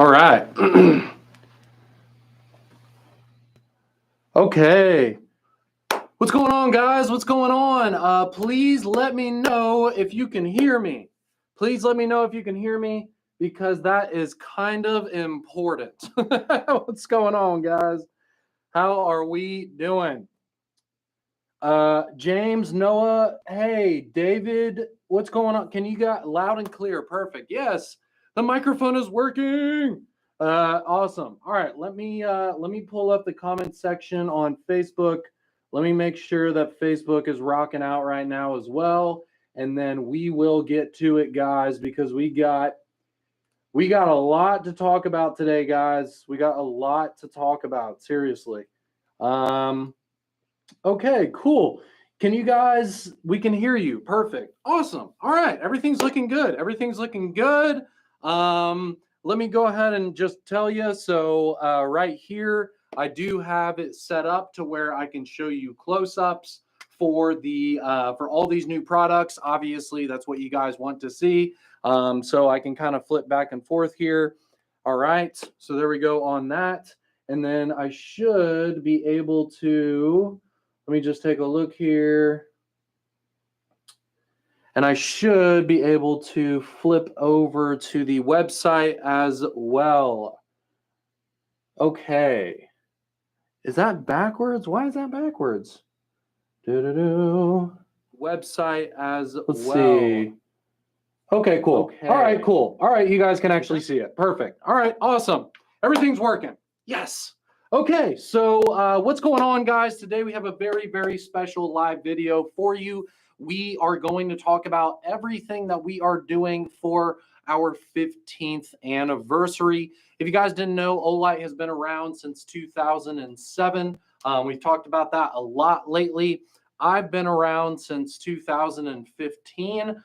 All right. Okay. What's going on, guys? What's going on? Please let me know if you can hear me. Please let me know if you can hear me because that is kind of important. What's going on, guys? How are we doing? James, Noah, hey, David, what's going on? Can you get loud and clear? Perfect. Yes, the microphone is working. Awesome. All right, let me pull up the comment section on Facebook. Let me make sure that Facebook is rocking out right now as well, and then we will get to it, guys, because we got a lot to talk about today, guys. We got a lot to talk about, seriously. Okay, cool. Can you guys, we can hear you. Perfect. Awesome. All right. Everything's looking good. Everything's looking good. Let me go ahead and just tell you. So right here, I do have it set up to where I can show you close-ups for for all these new products. Obviously, that's what you guys want to see. So I can kind of flip back and forth here. All right. So there we go on that. And then I should be able to, let me just take a look here. And I should be able to flip over to the website as well. Okay. Is that backwards? Why is that backwards? Website as well. Let's see. Okay, cool. Okay. All right, cool. All right, you guys can actually see it. Perfect. All right, awesome. Everything's working. Yes. Okay, so what's going on, guys? Today we have a very, very special live video for you. We are going to talk about everything that we are doing for our 15th anniversary. If you guys didn't know, Olight has been around since 2007. We've talked about that a lot lately. I've been around since 2015.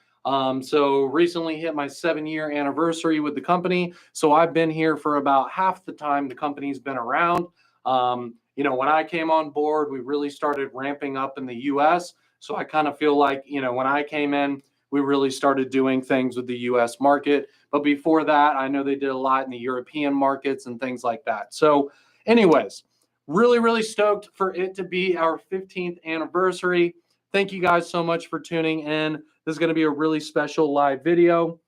So recently hit my 7-year anniversary with the company. So I've been here for about half the time the company's been around. You know, when I came on board, we really started ramping up in the US. So I kind of feel like, you know, when I came in, we really started doing things with the US market. But before that, I know they did a lot in the European markets and things like that. So anyways, really, really stoked for it to be our 15th anniversary. Thank you guys so much for tuning in. This is going to be a really special live video.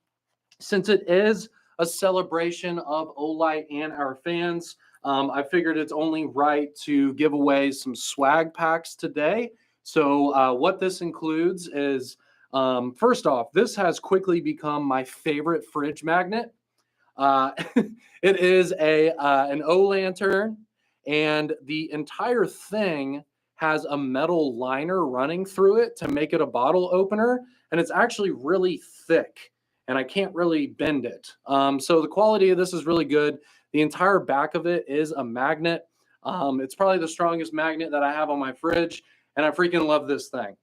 Since it is a celebration of Olight and our fans, I figured it's only right to give away some swag packs today. So what this includes is, first off, this has quickly become my favorite fridge magnet. It is an O lantern, and the entire thing has a metal liner running through it to make it a bottle opener, and it's actually really thick, and I can't really bend it. So the quality of this is really good. The entire back of it is a magnet. It's probably the strongest magnet that I have on my fridge, and I freaking love this thing.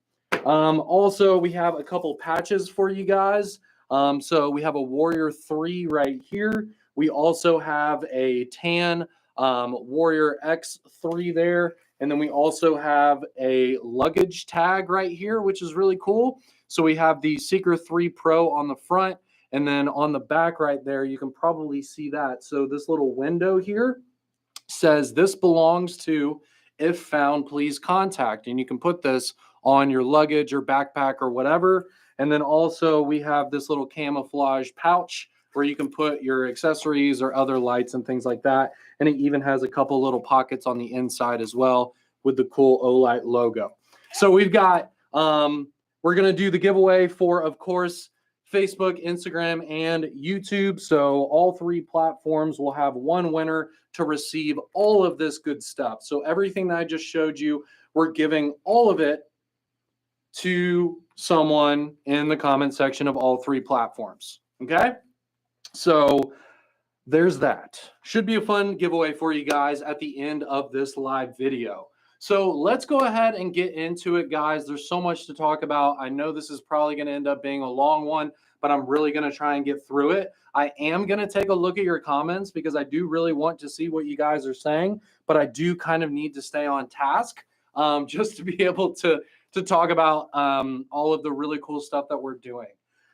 Also, we have a couple patches for you guys. So we have a Warrior 3 right here. We also have a tan Warrior X3 there. And then we also have a luggage tag right here, which is really cool. So we have the Seeker 3 Pro on the front, and then on the back right there, you can probably see that. So this little window here says this belongs to, if found, please contact. And you can put this on your luggage or backpack or whatever. And then also we have this little camouflage pouch where you can put your accessories or other lights and things like that. And it even has a couple little pockets on the inside as well with the cool Olight logo. So we've got, we're going to do the giveaway for, of course, Facebook, Instagram, and YouTube. So all 3 platforms will have one winner to receive all of this good stuff. So everything that I just showed you, we're giving all of it to someone in the comment section of all 3 platforms. Okay? So there's that. Should be a fun giveaway for you guys at the end of this live video. So let's go ahead and get into it, guys. There's so much to talk about. I know this is probably going to end up being a long one, but I'm really going to try and get through it. I am going to take a look at your comments because I do really want to see what you guys are saying, but I do kind of need to stay on task just to be able to talk about all of the really cool stuff that we're doing.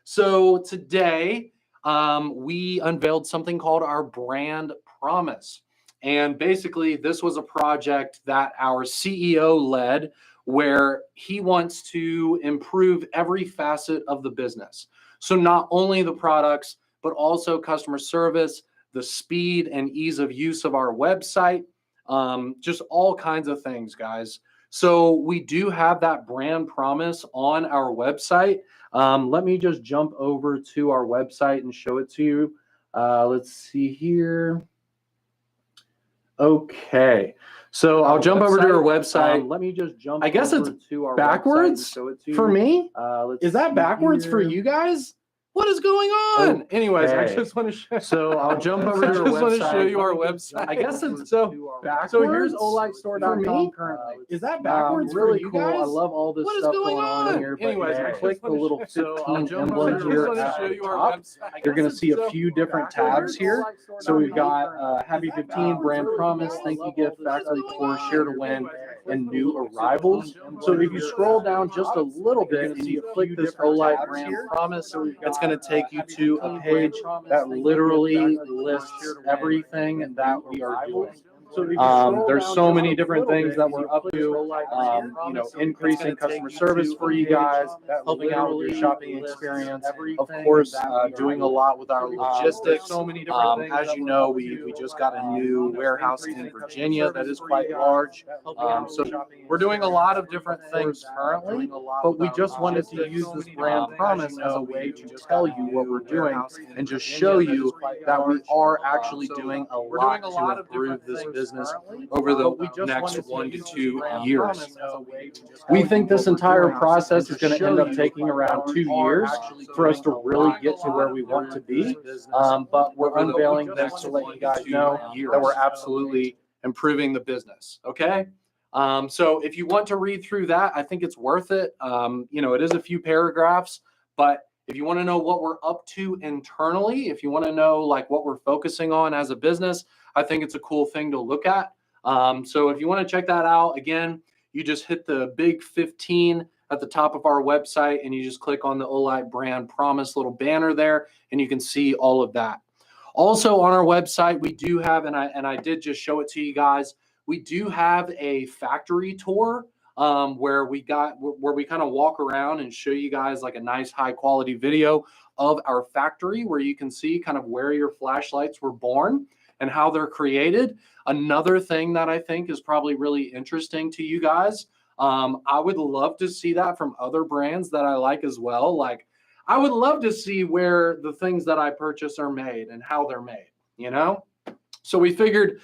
So today, we unveiled something called our brand promise. And basically, this was a project that our CEO led, where he wants to improve every facet of the business. So not only the products, but also customer service, the speed and ease of use of our website, just all kinds of things, guys. So we do have that brand promise on our website. Let me just jump over to our website and show it to you. Let's see here. Okay, so I'll jump over to our website. Let me just jump. I guess it's backwards for me. Is that backwards for you guys? What is going on? Okay. Anyways, I just want to show. So I'll jump over to our website. I just want to show you our website. I guess it's so backwards. So here's olightstore.com currently. Is that backwards really for you guys? I love all this stuff going on here. Anyways, I click the little 15 emblem here at the top. You're going to see a few different tabs here. So we've got Happy 15, Brand Promise, Thank You Gift, Factory Tour, Share to Win, and New Arrivals. So if you scroll down just a little bit and you click this Olight Brand Promise, it's going to take you to a page that literally lists everything that we are doing. There's so many different things that we're up to, increasing customer service for you guys, helping out with your shopping experience, of course, doing a lot with our logistics. As you know, we just got a new warehouse in Virginia that is quite large. So we're doing a lot of different things currently, but we just wanted to use this brand promise as a way to tell you what we're doing and just show you that we are actually doing a lot to improve this business over the next 1 to 2 years. We think this entire process is going to end up taking around 2 years for us to really get to where we want to be. But we're unveiling this to let you guys know that we're absolutely improving the business. Okay. So if you want to read through that, I think it's worth it. It is a few paragraphs, but if you want to know what we're up to internally, if you want to know like what we're focusing on as a business, I think it's a cool thing to look at. So if you want to check that out, again, you just hit the big 15 at the top of our website and you just click on the Olight Brand Promise little banner there and you can see all of that. Also on our website, we do have, and I did just show it to you guys, we do have a factory tour where we kind of walk around and show you guys like a nice high quality video of our factory where you can see kind of where your flashlights were born and how they're created. Another thing that I think is probably really interesting to you guys, I would love to see that from other brands that I like as well. Like I would love to see where the things that I purchase are made and how they're made, So we figured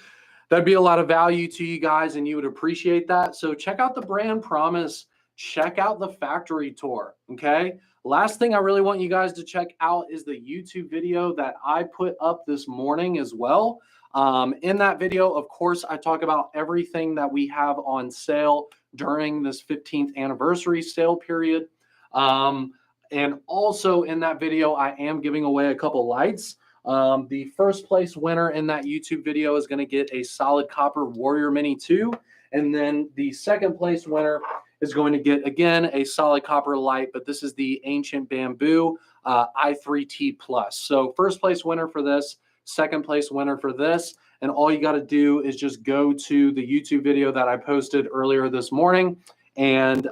that'd be a lot of value to you guys and you would appreciate that. So check out the brand promise, check out the factory tour, okay? Last thing I really want you guys to check out is the YouTube video that I put up this morning as well. In that video, of course, I talk about everything that we have on sale during this 15th anniversary sale period. And also in that video, I am giving away a couple lights. The first place winner in that YouTube video is going to get a solid copper Warrior Mini 2. And then the second place winner is going to get, again, a solid copper light, but this is the Ancient Bamboo i3T Plus. So first place winner for this, second place winner for this. And all you got to do is just go to the YouTube video that I posted earlier this morning and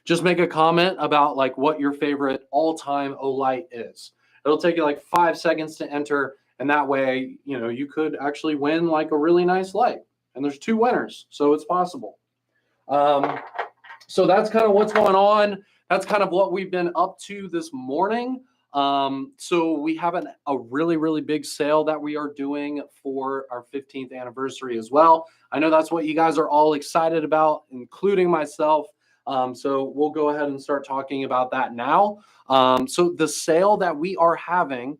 just make a comment about like what your favorite all-time Olight is. It'll take you like 5 seconds to enter. And that way, you could actually win like a really nice light. And there's 2 winners, so it's possible. So that's kind of what's going on. That's kind of what we've been up to this morning. So we have a really, really big sale that we are doing for our 15th anniversary as well. I know that's what you guys are all excited about, including myself. So we'll go ahead and start talking about that now. So the sale that we are having,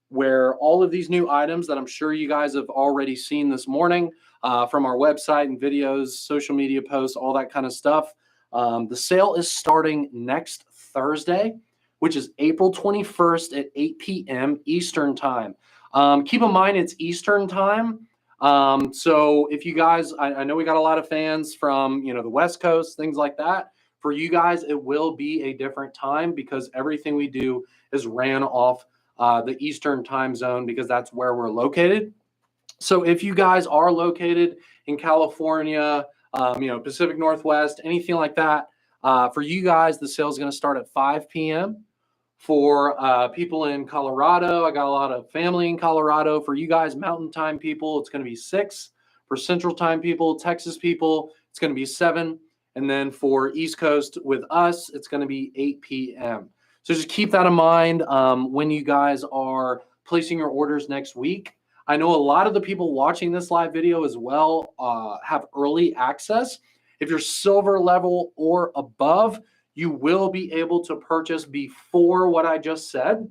where all of these new items that I'm sure you guys have already seen this morning from our website and videos, social media posts, all that kind of stuff. The sale is starting next Thursday, which is April 21st at 8 p.m. Eastern time. Keep in mind it's Eastern time. So if you guys, I know we got a lot of fans from, the West Coast, things like that. For you guys, it will be a different time because everything we do is ran off the Eastern time zone, because that's where we're located. So if you guys are located in California, Pacific Northwest, anything like that, for you guys, the sale is going to start at 5 p.m. For people in Colorado, I got a lot of family in Colorado. For you guys, Mountain Time people, it's going to be 6. For Central Time people, Texas people, it's going to be 7. And then for East Coast with us, it's going to be 8 p.m. So just keep that in mind when you guys are placing your orders next week. I know a lot of the people watching this live video as well have early access. If you're silver level or above, you will be able to purchase before what I just said.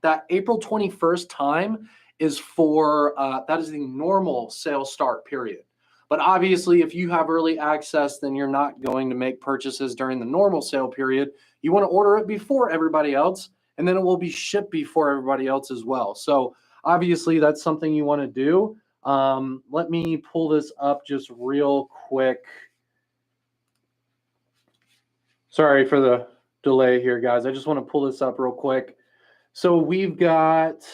That April 21st time is for, that is the normal sale start period. But obviously, if you have early access, then you're not going to make purchases during the normal sale period. You want to order it before everybody else, and then it will be shipped before everybody else as well. So obviously, that's something you want to do. Let me pull this up just real quick. Sorry for the delay here, guys. I just want to pull this up real quick. So we've got,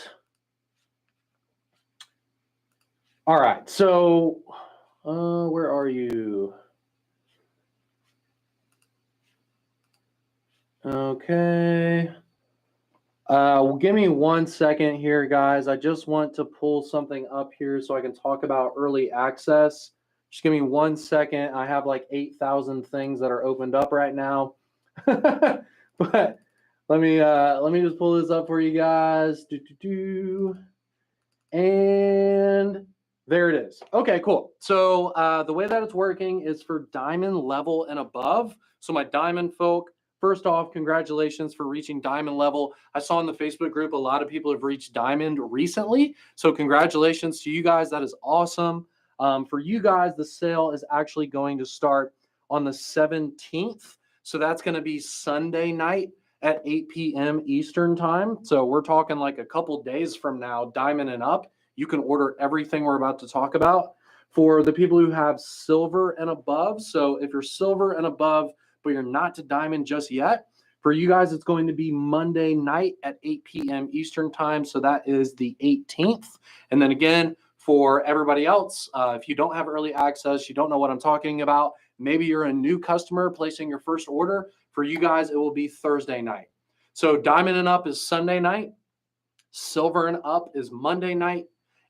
all right, so where are you? Okay. Give me 1 second here, guys. I just want to pull something up here so I can talk about early access. Just give me 1 second. I have like 8,000 things that are opened up right now. But let me just pull this up for you guys. And there it is. Okay, cool. So the way that it's working is for diamond level and above. So my diamond folk, first off, congratulations for reaching diamond level. I saw in the Facebook group a lot of people have reached diamond recently. So congratulations to you guys. That is awesome. For you guys, the sale is actually going to start on the 17th. So that's going to be Sunday night at 8 p.m. Eastern time. So we're talking like a couple days from now, diamond and up. You can order everything we're about to talk about. For the people who have silver and above, so if you're silver and above, but you're not to diamond just yet, for you guys, it's going to be Monday night at 8 p.m. Eastern time. So that is the 18th. And then again, for everybody else, if you don't have early access, you don't know what I'm talking about, maybe you're a new customer placing your first order, for you guys, it will be Thursday night. So diamond and up is Sunday night. Silver and up is Monday night.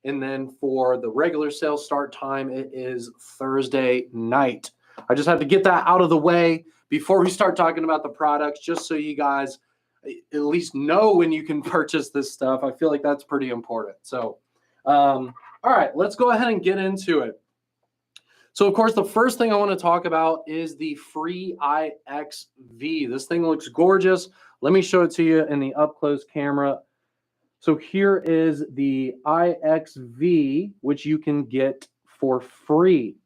And then for the regular sale start time, it is Thursday night. I just had to get that out of the way before we start talking about the products, just so you guys at least know when you can purchase this stuff. I feel like that's pretty important. So, all right, let's go ahead and get into it. So, of course, the first thing I want to talk about is the free IXV. This thing looks gorgeous. Let me show it to you in the up-close camera. So here is the IXV, which you can get for free.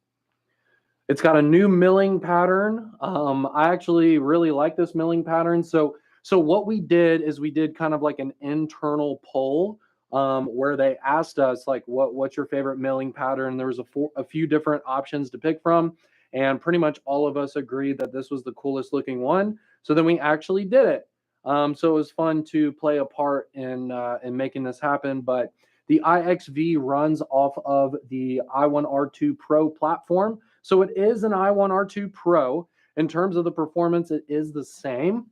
It's got a new milling pattern. I actually really like this milling pattern. So what we did is we did kind of like an internal poll where they asked us, like, what's your favorite milling pattern? There was a few different options to pick from, and pretty much all of us agreed that this was the coolest looking one. So then we actually did it. So it was fun to play a part in making this happen. But the IXV runs off of the i1R2 Pro platform. So it is an i1R2 Pro. In terms of the performance, it is the same.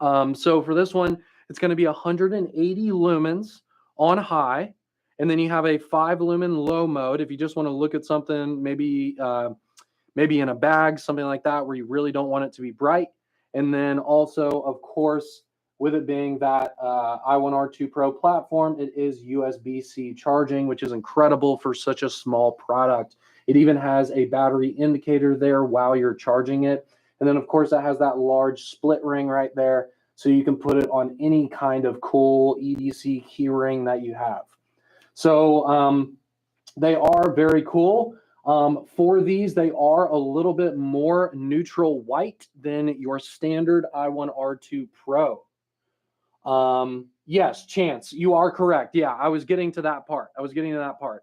So for this one, it's going to be 180 lumens on high, and then you have a 5 lumen low mode if you just want to look at something, maybe in a bag, something like that, where you really don't want it to be bright. And then also, of course, with it being that i1R2 Pro platform, it is USB-C charging, which is incredible for such a small product. It even has a battery indicator there while you're charging it. And then, of course, it has that large split ring right there, so you can put it on any kind of cool EDC keyring that you have. So they are very cool. For these, they are a little bit more neutral white than your standard i1R2 Pro. Yes, Chance, you are correct. Yeah, I was getting to that part.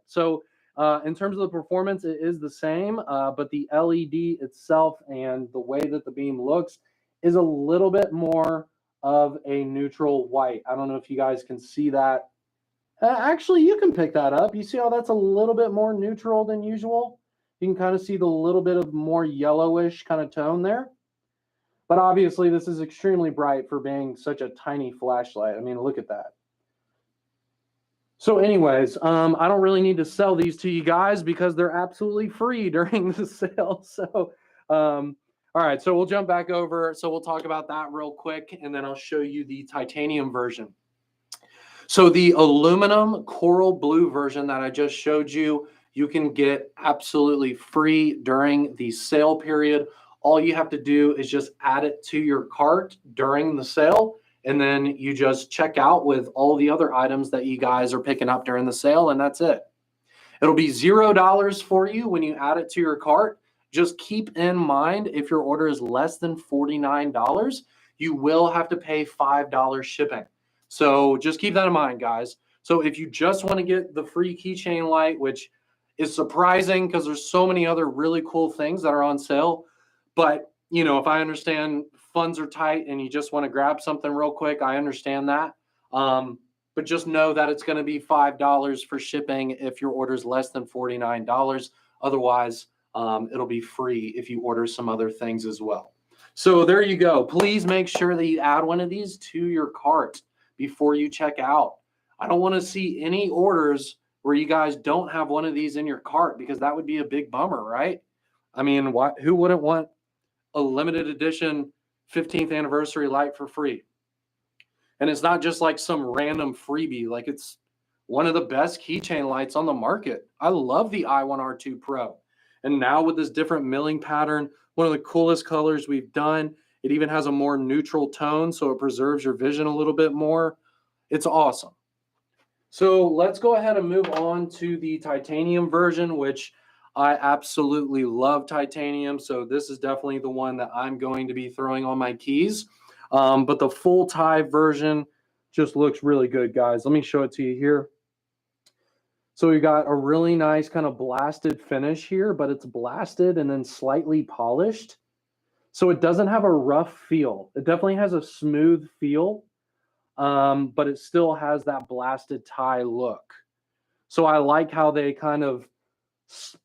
So in terms of the performance, it is the same, but the LED itself and the way that the beam looks is a little bit more of a neutral white. I don't know if you guys can see that. Actually, you can pick that up. You see how that's a little bit more neutral than usual? You can kind of see the little bit of more yellowish kind of tone there. But obviously, this is extremely bright for being such a tiny flashlight. I mean, look at that. So anyways, I don't really need to sell these to you guys because they're absolutely free during the sale. So, all right, so we'll jump back over. So we'll talk about that real quick, and then I'll show you the titanium version. So the aluminum coral blue version that I just showed you, you can get absolutely free during the sale period. All you have to do is just add it to your cart during the sale, and then you just check out with all the other items that you guys are picking up during the sale, and that's it. It'll be $0 for you when you add it to your cart. Just keep in mind, if your order is less than $49, you will have to pay $5 shipping. So just keep that in mind, guys. So if you just want to get the free keychain light, which is surprising because there's so many other really cool things that are on sale, but you know, if I understand funds are tight and you just want to grab something real quick, I understand that. But just know that it's going to be $5 for shipping if your order is less than $49. Otherwise, it'll be free if you order some other things as well. So there you go. Please make sure that you add one of these to your cart before you check out. I don't want to see any orders where you guys don't have one of these in your cart, because that would be a big bummer, right? I mean, who wouldn't want a limited edition 15th anniversary light for free? And it's not just like some random freebie. Like, it's one of the best keychain lights on the market. I love the i1R2 Pro. And now with this different milling pattern, one of the coolest colors we've done. It even has a more neutral tone, so it preserves your vision a little bit more. It's awesome. So let's go ahead and move on to the titanium version, which I absolutely love titanium. So this is definitely the one that I'm going to be throwing on my keys. But the full tie version just looks really good, guys. Let me show it to you here. So we got a really nice kind of blasted finish here, but it's blasted and then slightly polished. So it doesn't have a rough feel. It definitely has a smooth feel, but it still has that blasted tie look. So I like how they kind of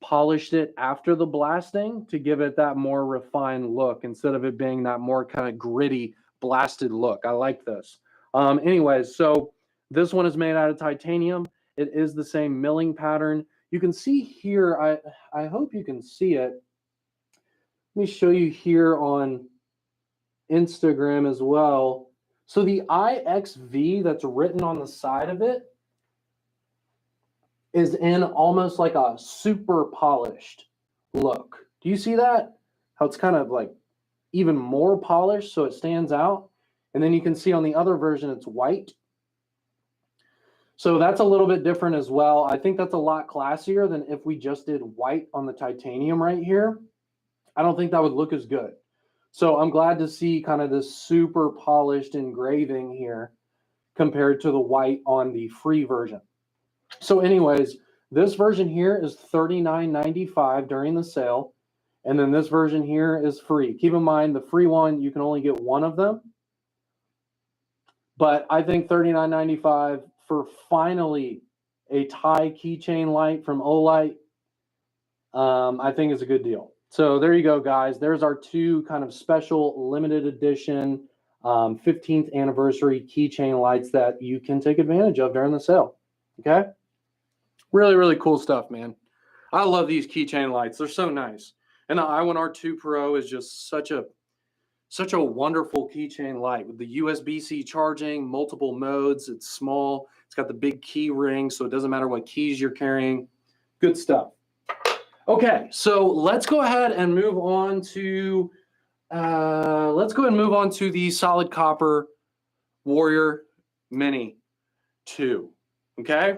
polished it after the blasting to give it that more refined look instead of it being that more kind of gritty blasted look. I like this. Anyways, so this one is made out of titanium. It is the same milling pattern. You can see here, I hope you can see it. Let me show you here on Instagram as well. So the IXV that's written on the side of it is in almost like a super polished look. Do you see that? How it's kind of like even more polished, so it stands out. And then you can see on the other version, it's white. So that's a little bit different as well. I think that's a lot classier than if we just did white on the titanium right here. I don't think that would look as good. So I'm glad to see kind of this super polished engraving here compared to the white on the free version. So anyways, this version here is $39.95 during the sale. And then this version here is free. Keep in mind, the free one, you can only get one of them. But I think $39.95 for finally a tie keychain light from Olight, I think is a good deal. So there you go, guys. There's our two kind of special limited edition 15th anniversary keychain lights that you can take advantage of during the sale. Okay? Really, really cool stuff, man. I love these keychain lights. They're so nice. And the i1R2 Pro is just such a wonderful keychain light with the USB-C charging, multiple modes. It's small. It's got the big key ring, so it doesn't matter what keys you're carrying. Good stuff. Okay, so let's go ahead and move on to the solid copper Warrior Mini 2. Okay.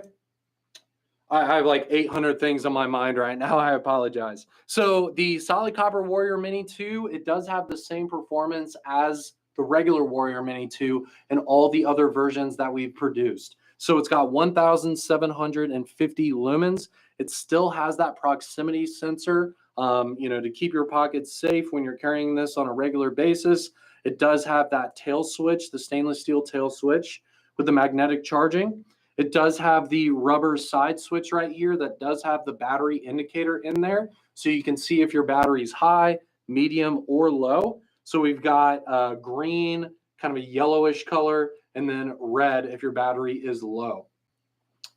I have like 800 things on my mind right now. I apologize. So the solid copper Warrior Mini 2, it does have the same performance as the regular Warrior Mini 2 and all the other versions that we've produced. So it's got 1,750 lumens. It still has that proximity sensor, to keep your pockets safe when you're carrying this on a regular basis. It does have that tail switch, the stainless steel tail switch with the magnetic charging. It does have the rubber side switch right here that does have the battery indicator in there. So you can see if your battery is high, medium, or low. So we've got green, kind of a yellowish color, and then red if your battery is low.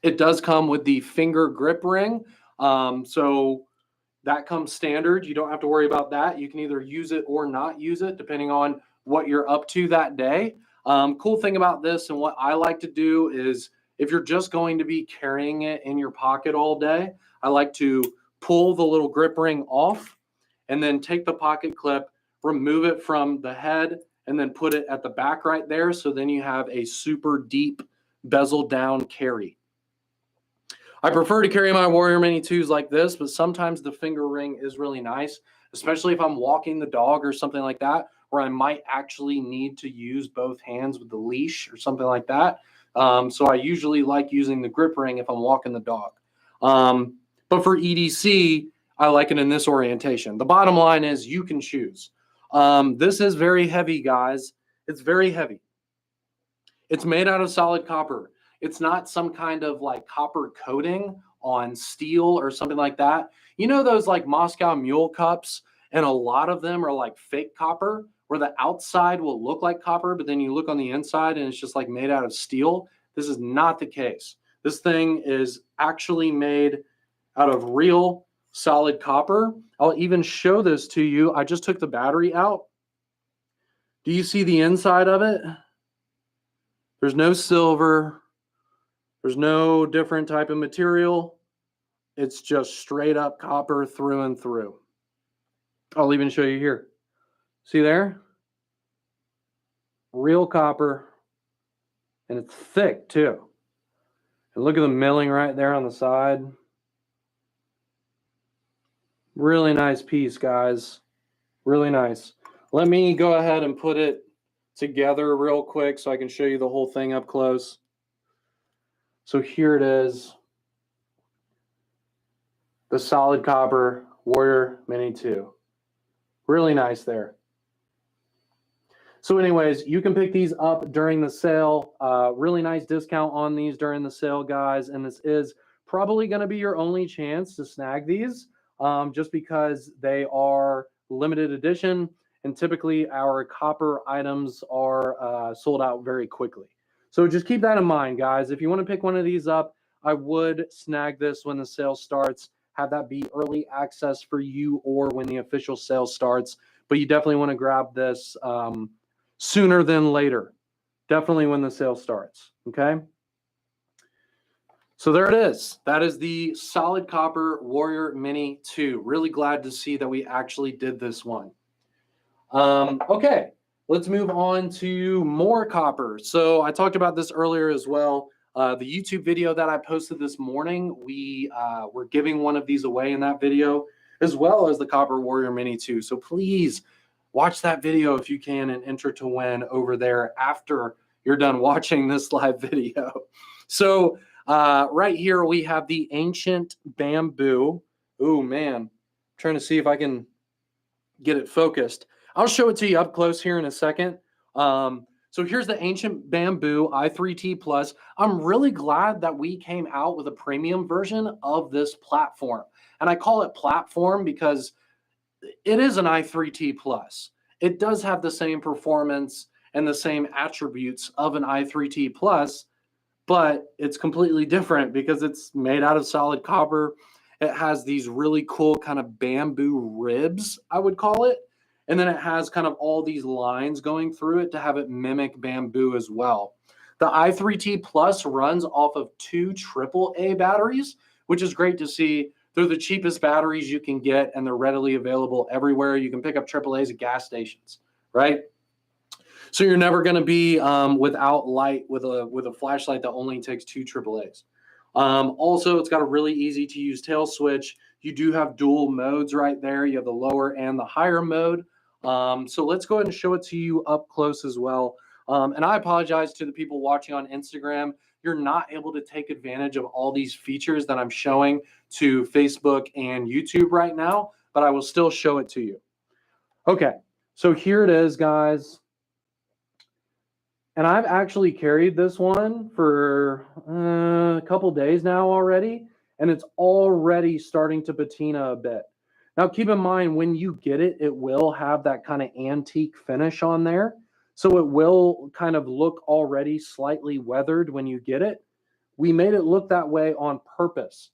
It does come with the finger grip ring. So that comes standard. You don't have to worry about that. You can either use it or not use it, depending on what you're up to that day. Cool thing about this and what I like to do is if you're just going to be carrying it in your pocket all day, I like to pull the little grip ring off and then take the pocket clip, remove it from the head, and then put it at the back right there. So then you have a super deep bezel down carry. I prefer to carry my Warrior Mini 2s like this, but sometimes the finger ring is really nice, especially if I'm walking the dog or something like that, where I might actually need to use both hands with the leash or something like that. So I usually like using the grip ring if I'm walking the dog. But for EDC, I like it in this orientation. The bottom line is you can choose. This is very heavy, guys. It's very heavy. It's made out of solid copper. It's not some kind of like copper coating on steel or something like that. You know those like Moscow Mule cups, and a lot of them are like fake copper, where the outside will look like copper, but then you look on the inside and it's just like made out of steel. This is not the case. This thing is actually made out of real solid copper. I'll even show this to you. I just took the battery out. Do you see the inside of it? There's no silver. There's no different type of material. It's just straight up copper through and through. I'll even show you here. See there? Real copper. And it's thick too. And look at the milling right there on the side. Really nice piece, guys. Really nice. Let me go ahead and put it together real quick so I can show you the whole thing up close. So here it is. The solid copper Warrior Mini 2. Really nice there. So anyways, you can pick these up during the sale. Really nice discount on these during the sale, guys. And this is probably going to be your only chance to snag these just because they are limited edition. And typically our copper items are sold out very quickly. So just keep that in mind, guys. If you want to pick one of these up, I would snag this when the sale starts. Have that be early access for you or when the official sale starts. But you definitely want to grab this sooner than later. Definitely when the sale starts, okay? So there it is. That is the solid copper Warrior Mini 2. Really glad to see that we actually did this one. Okay. Let's move on to more copper. So I talked about this earlier as well. The YouTube video that I posted this morning, we were giving one of these away in that video, as well as the Copper Warrior Mini 2. So please watch that video if you can and enter to win over there after you're done watching this live video. So right here we have the Ancient Bamboo. Oh man, I'm trying to see if I can get it focused. I'll show it to you up close here in a second. So here's the Ancient Bamboo i3T Plus. I'm really glad that we came out with a premium version of this platform. And I call it platform because it is an i3T Plus. It does have the same performance and the same attributes of an i3T Plus, but it's completely different because it's made out of solid copper. It has these really cool kind of bamboo ribs, I would call it. And then it has kind of all these lines going through it to have it mimic bamboo as well. The i3T Plus runs off of 2 AAA batteries, which is great to see. They're the cheapest batteries you can get, and they're readily available everywhere. You can pick up AAAs at gas stations, right? So you're never going to be without light with a flashlight that only takes 2 AAAs. Also, it's got a really easy to use tail switch. You do have dual modes right there. You have the lower and the higher mode. So let's go ahead and show it to you up close as well. And I apologize to the people watching on Instagram. You're not able to take advantage of all these features that I'm showing to Facebook and YouTube right now, but I will still show it to you. Okay, so here it is, guys. And I've actually carried this one for a couple days now already, and it's already starting to patina a bit. Now, keep in mind, when you get it, it will have that kind of antique finish on there. So it will kind of look already slightly weathered when you get it. We made it look that way on purpose.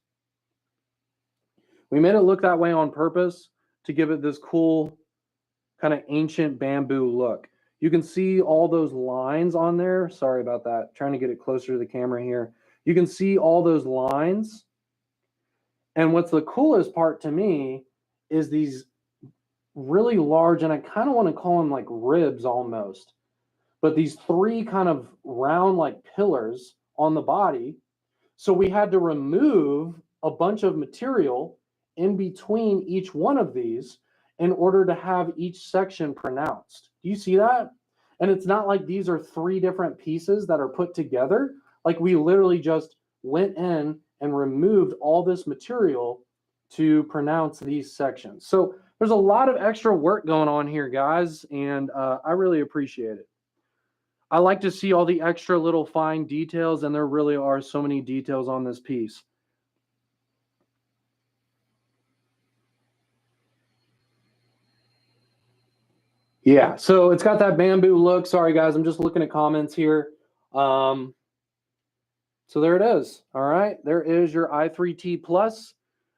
We made it look that way on purpose to give it this cool kind of ancient bamboo look. You can see all those lines on there. Sorry about that. Trying to get it closer to the camera here. You can see all those lines. And what's the coolest part to me is these really large, and I kind of want to call them like ribs almost, but these three kind of round like pillars on the body. So we had to remove a bunch of material in between each one of these in order to have each section pronounced. Do you see that? And it's not like these are three different pieces that are put together. Like we literally just went in and removed all this material to pronounce these sections. So there's a lot of extra work going on here, guys, and I really appreciate it. I like to see all the extra little fine details, and there really are so many details on this piece. Yeah, so it's got that bamboo look. Sorry, guys, I'm just looking at comments here. So there it is. All right, there is your i3T Plus.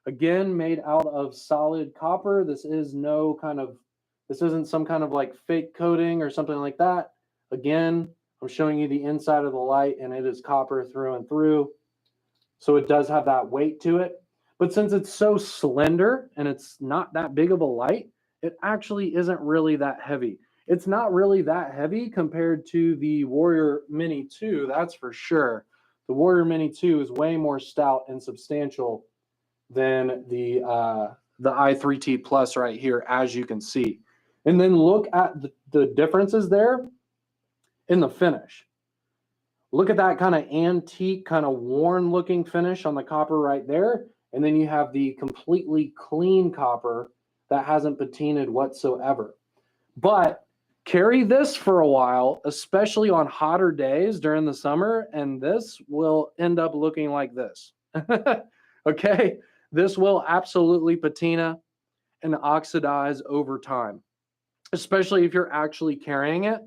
Again, made out of solid copper. This isn't some kind of like fake coating or something like that. Again, I'm showing you the inside of the light, and it is copper through and through. So it does have that weight to it. But since it's so slender and it's not that big of a light, it actually isn't really that heavy. It's not really that heavy compared to the Warrior Mini 2, that's for sure. The Warrior Mini 2 is way more stout and substantial than the i3T Plus right here, as you can see. And then look at the differences there in the finish. Look at that kind of antique, kind of worn looking finish on the copper right there. And then you have the completely clean copper that hasn't patinaed whatsoever. But carry this for a while, especially on hotter days during the summer, and this will end up looking like this. Okay? This will absolutely patina and oxidize over time, especially if you're actually carrying it.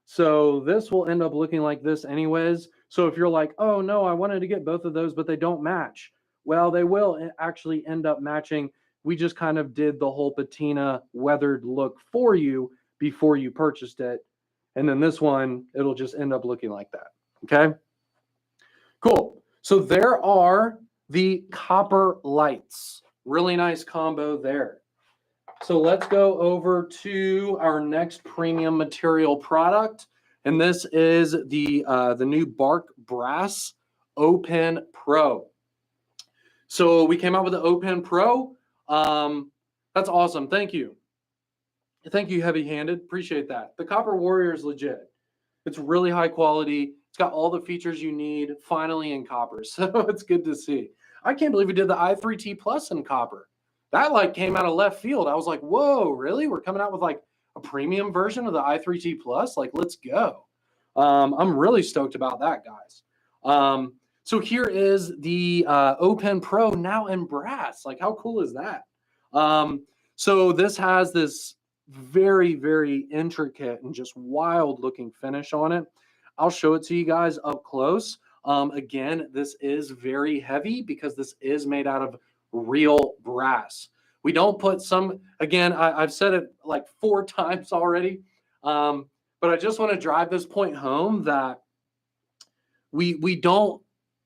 So this will end up looking like this anyways. So if you're like, oh no, I wanted to get both of those, but they don't match. Well, they will actually end up matching. We just kind of did the whole patina weathered look for you before you purchased it. And then this one, it'll just end up looking like that. Okay, cool. So there are the copper lights. Really nice combo there. So let's go over to our next premium material product, and this is the new Bark Brass O-Pen Pro. So we came out with the O-Pen Pro. That's awesome. Thank you. Thank you, Heavy Handed. Appreciate that. The Copper Warrior is legit. It's really high quality. It's got all the features you need, finally in copper. So it's good to see. I can't believe we did the i3T Plus in copper. That like came out of left field. I was like, whoa, really? We're coming out with like a premium version of the i3T Plus? Like, let's go. I'm really stoked about that, guys. So here is the O-Pen Pro now in brass. Like, how cool is that? So this has this very, very intricate and just wild looking finish on it. I'll show it to you guys up close. Again, this is very heavy because this is made out of real brass. We don't put some, again, I've said it like 4 times already, but I just want to drive this point home that we don't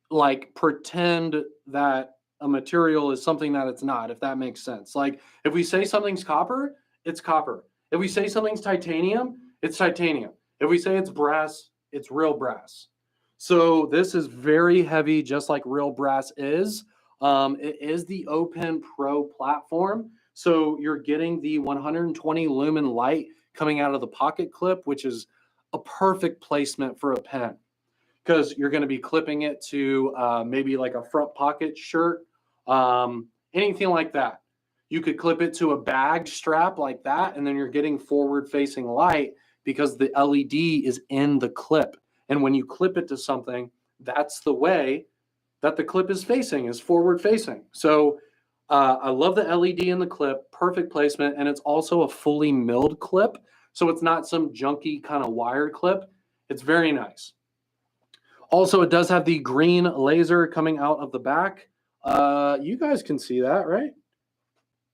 like pretend that a material is something that it's not, if that makes sense. Like if we say something's copper, it's copper. If we say something's titanium, it's titanium. If we say it's brass, it's real brass. So this is very heavy, just like real brass is. It is the O-Pen Pro platform. So you're getting the 120 lumen light coming out of the pocket clip, which is a perfect placement for a pen because you're going to be clipping it to maybe like a front pocket shirt, anything like that. You could clip it to a bag strap like that, and then you're getting forward facing light because the LED is in the clip. And when you clip it to something, that's the way that the clip is facing, is forward facing. So I love the LED in the clip, perfect placement, and it's also a fully milled clip. So it's not some junky kind of wired clip. It's very nice. Also, it does have the green laser coming out of the back. You guys can see that, right?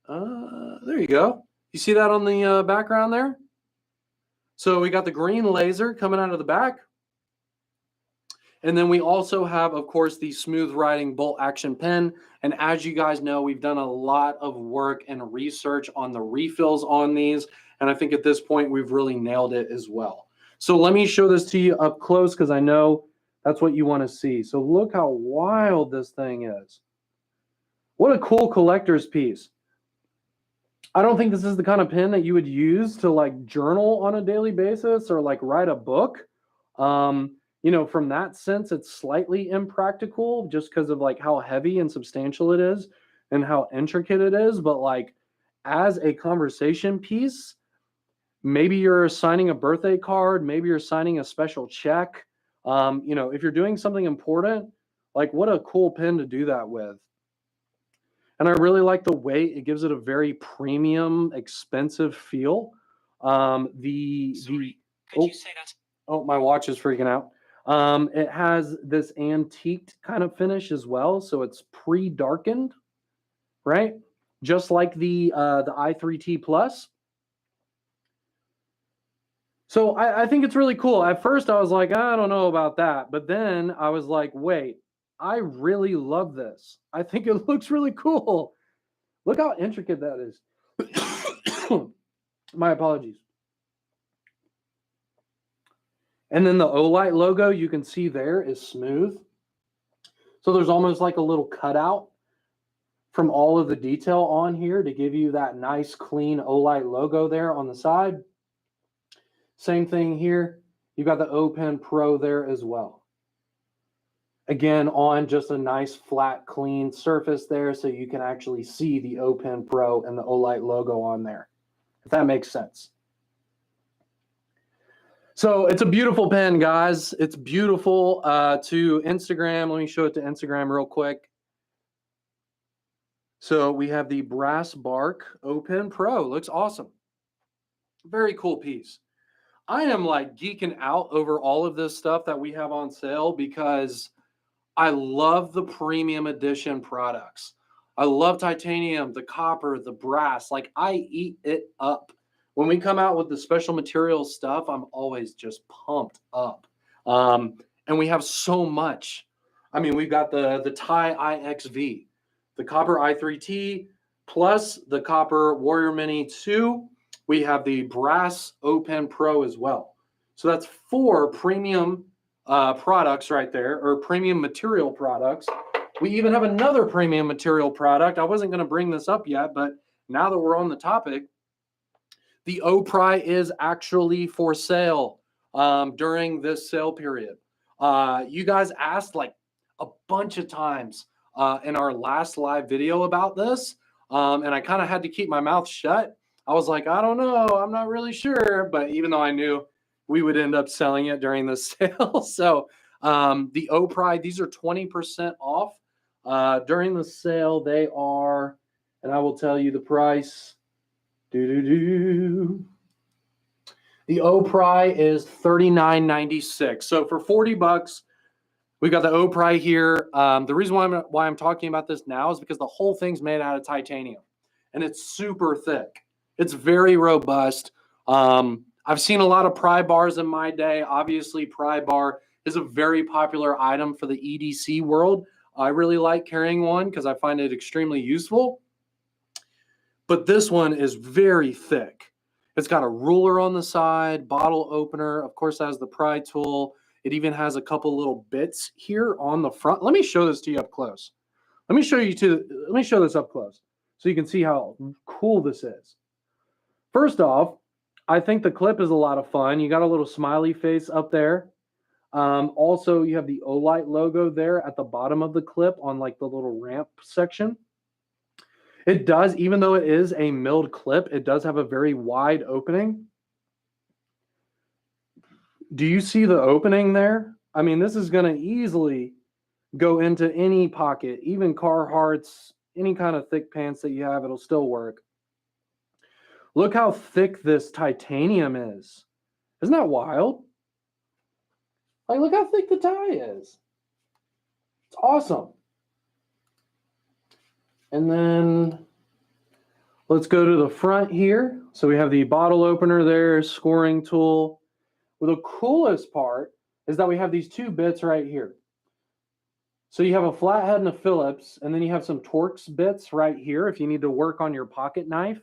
There you go. You see that on the background there? So we got the green laser coming out of the back. And then we also have, of course, the smooth riding bolt action pen. And as you guys know, we've done a lot of work and research on the refills on these. And I think at this point, we've really nailed it as well. So let me show this to you up close because I know that's what you want to see. So look how wild this thing is. What a cool collector's piece. I don't think this is the kind of pen that you would use to like journal on a daily basis or like write a book. You know, from that sense, it's slightly impractical just because of like how heavy and substantial it is and how intricate it is. But like as a conversation piece, maybe you're signing a birthday card, maybe you're signing a special check. You know, if you're doing something important, like what a cool pen to do that with. And I really like the weight. It gives it a very premium, expensive feel. Sorry, could you say that? Oh, my watch is freaking out. It has this antiqued kind of finish as well, so it's pre-darkened, right? Just like the i3T Plus. So I think it's really cool. At first, I was like, I don't know about that, but then I was like, wait, I really love this. I think it looks really cool. Look how intricate that is. My apologies. And then the Olight logo you can see there is smooth. So there's almost like a little cutout from all of the detail on here to give you that nice clean Olight logo there on the side. Same thing here. You got the O Pen Pro there as well. Again, on just a nice flat clean surface there so you can actually see the O Pen Pro and the Olight logo on there, if that makes sense. So it's a beautiful pen, guys. It's beautiful to Instagram. Let me show it to Instagram real quick. So we have the Brass Bark O Pen Pro. Looks awesome. Very cool piece. I am like geeking out over all of this stuff that we have on sale because I love the premium edition products. I love titanium, the copper, the brass. Like I eat it up. When we come out with the special materials stuff, I'm always just pumped up. And we have so much. I mean, we've got the Thai IXV, the copper i3T, plus the copper Warrior Mini 2. We have the brass O Pen Pro as well. So that's 4 premium products right there, or premium material products. We even have another premium material product. I wasn't going to bring this up yet, but now that we're on the topic, the O-Pry is actually for sale during this sale period. You guys asked like a bunch of times in our last live video about this, and I kind of had to keep my mouth shut. I was like, I don't know, I'm not really sure, but even though I knew we would end up selling it during the sale. So the O-Pry, these are 20% off. During the sale, they are, and I will tell you the price. The O-Pry is $39.96. So for 40 bucks, we got the O-Pry here. The reason why I'm talking about this now is because the whole thing's made out of titanium, and it's super thick. It's very robust. I've seen a lot of pry bars in my day. Obviously, pry bar is a very popular item for the EDC world. I really like carrying one because I find it extremely useful. But this one is very thick. It's got a ruler on the side, bottle opener. Of course, it has the pry tool. It even has a couple little bits here on the front. Let me show this to you up close. Let me show this up close so you can see how cool this is. First off, I think the clip is a lot of fun. You got a little smiley face up there. Also, you have the Olight logo there at the bottom of the clip on like the little ramp section. It does, even though it is a milled clip, it does have a very wide opening. Do you see the opening there? I mean, this is going to easily go into any pocket, even Carhartts, any kind of thick pants that you have, it'll still work. Look how thick this titanium is. Isn't that wild? Like, look how thick the tie is. It's awesome. And then let's go to the front here. So we have the bottle opener there, scoring tool. Well, the coolest part is that we have these two bits right here. So you have a flathead and a Phillips, and then you have some Torx bits right here if you need to work on your pocket knife.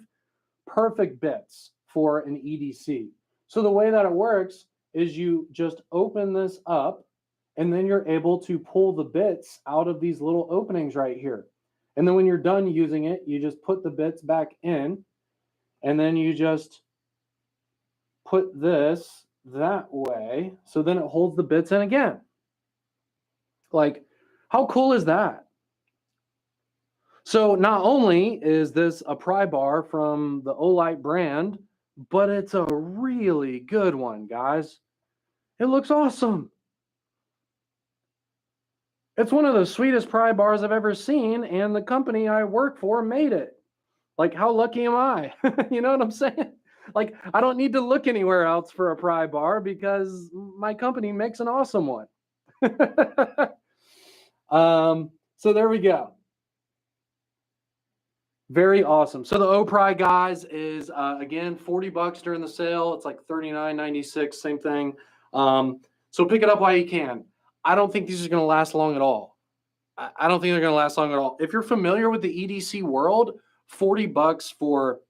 Perfect bits for an EDC. So the way that it works is you just open this up, and then you're able to pull the bits out of these little openings right here. And then when you're done using it, you just put the bits back in, and then you just put this that way. So then it holds the bits in again. Like, how cool is that? So not only is this a pry bar from the Olight brand, but it's a really good one, guys. It looks awesome. It's one of the sweetest pry bars I've ever seen, and the company I work for made it. Like, how lucky am I? You know what I'm saying? Like, I don't need to look anywhere else for a pry bar because my company makes an awesome one. So there we go. Very awesome. So the O-Pry, guys, is again $40 during the sale. It's like $39.96, same thing. So pick it up while you can. I don't think these are going to last long at all. I don't think they're going to last long at all. If you're familiar with the EDC world, $40 for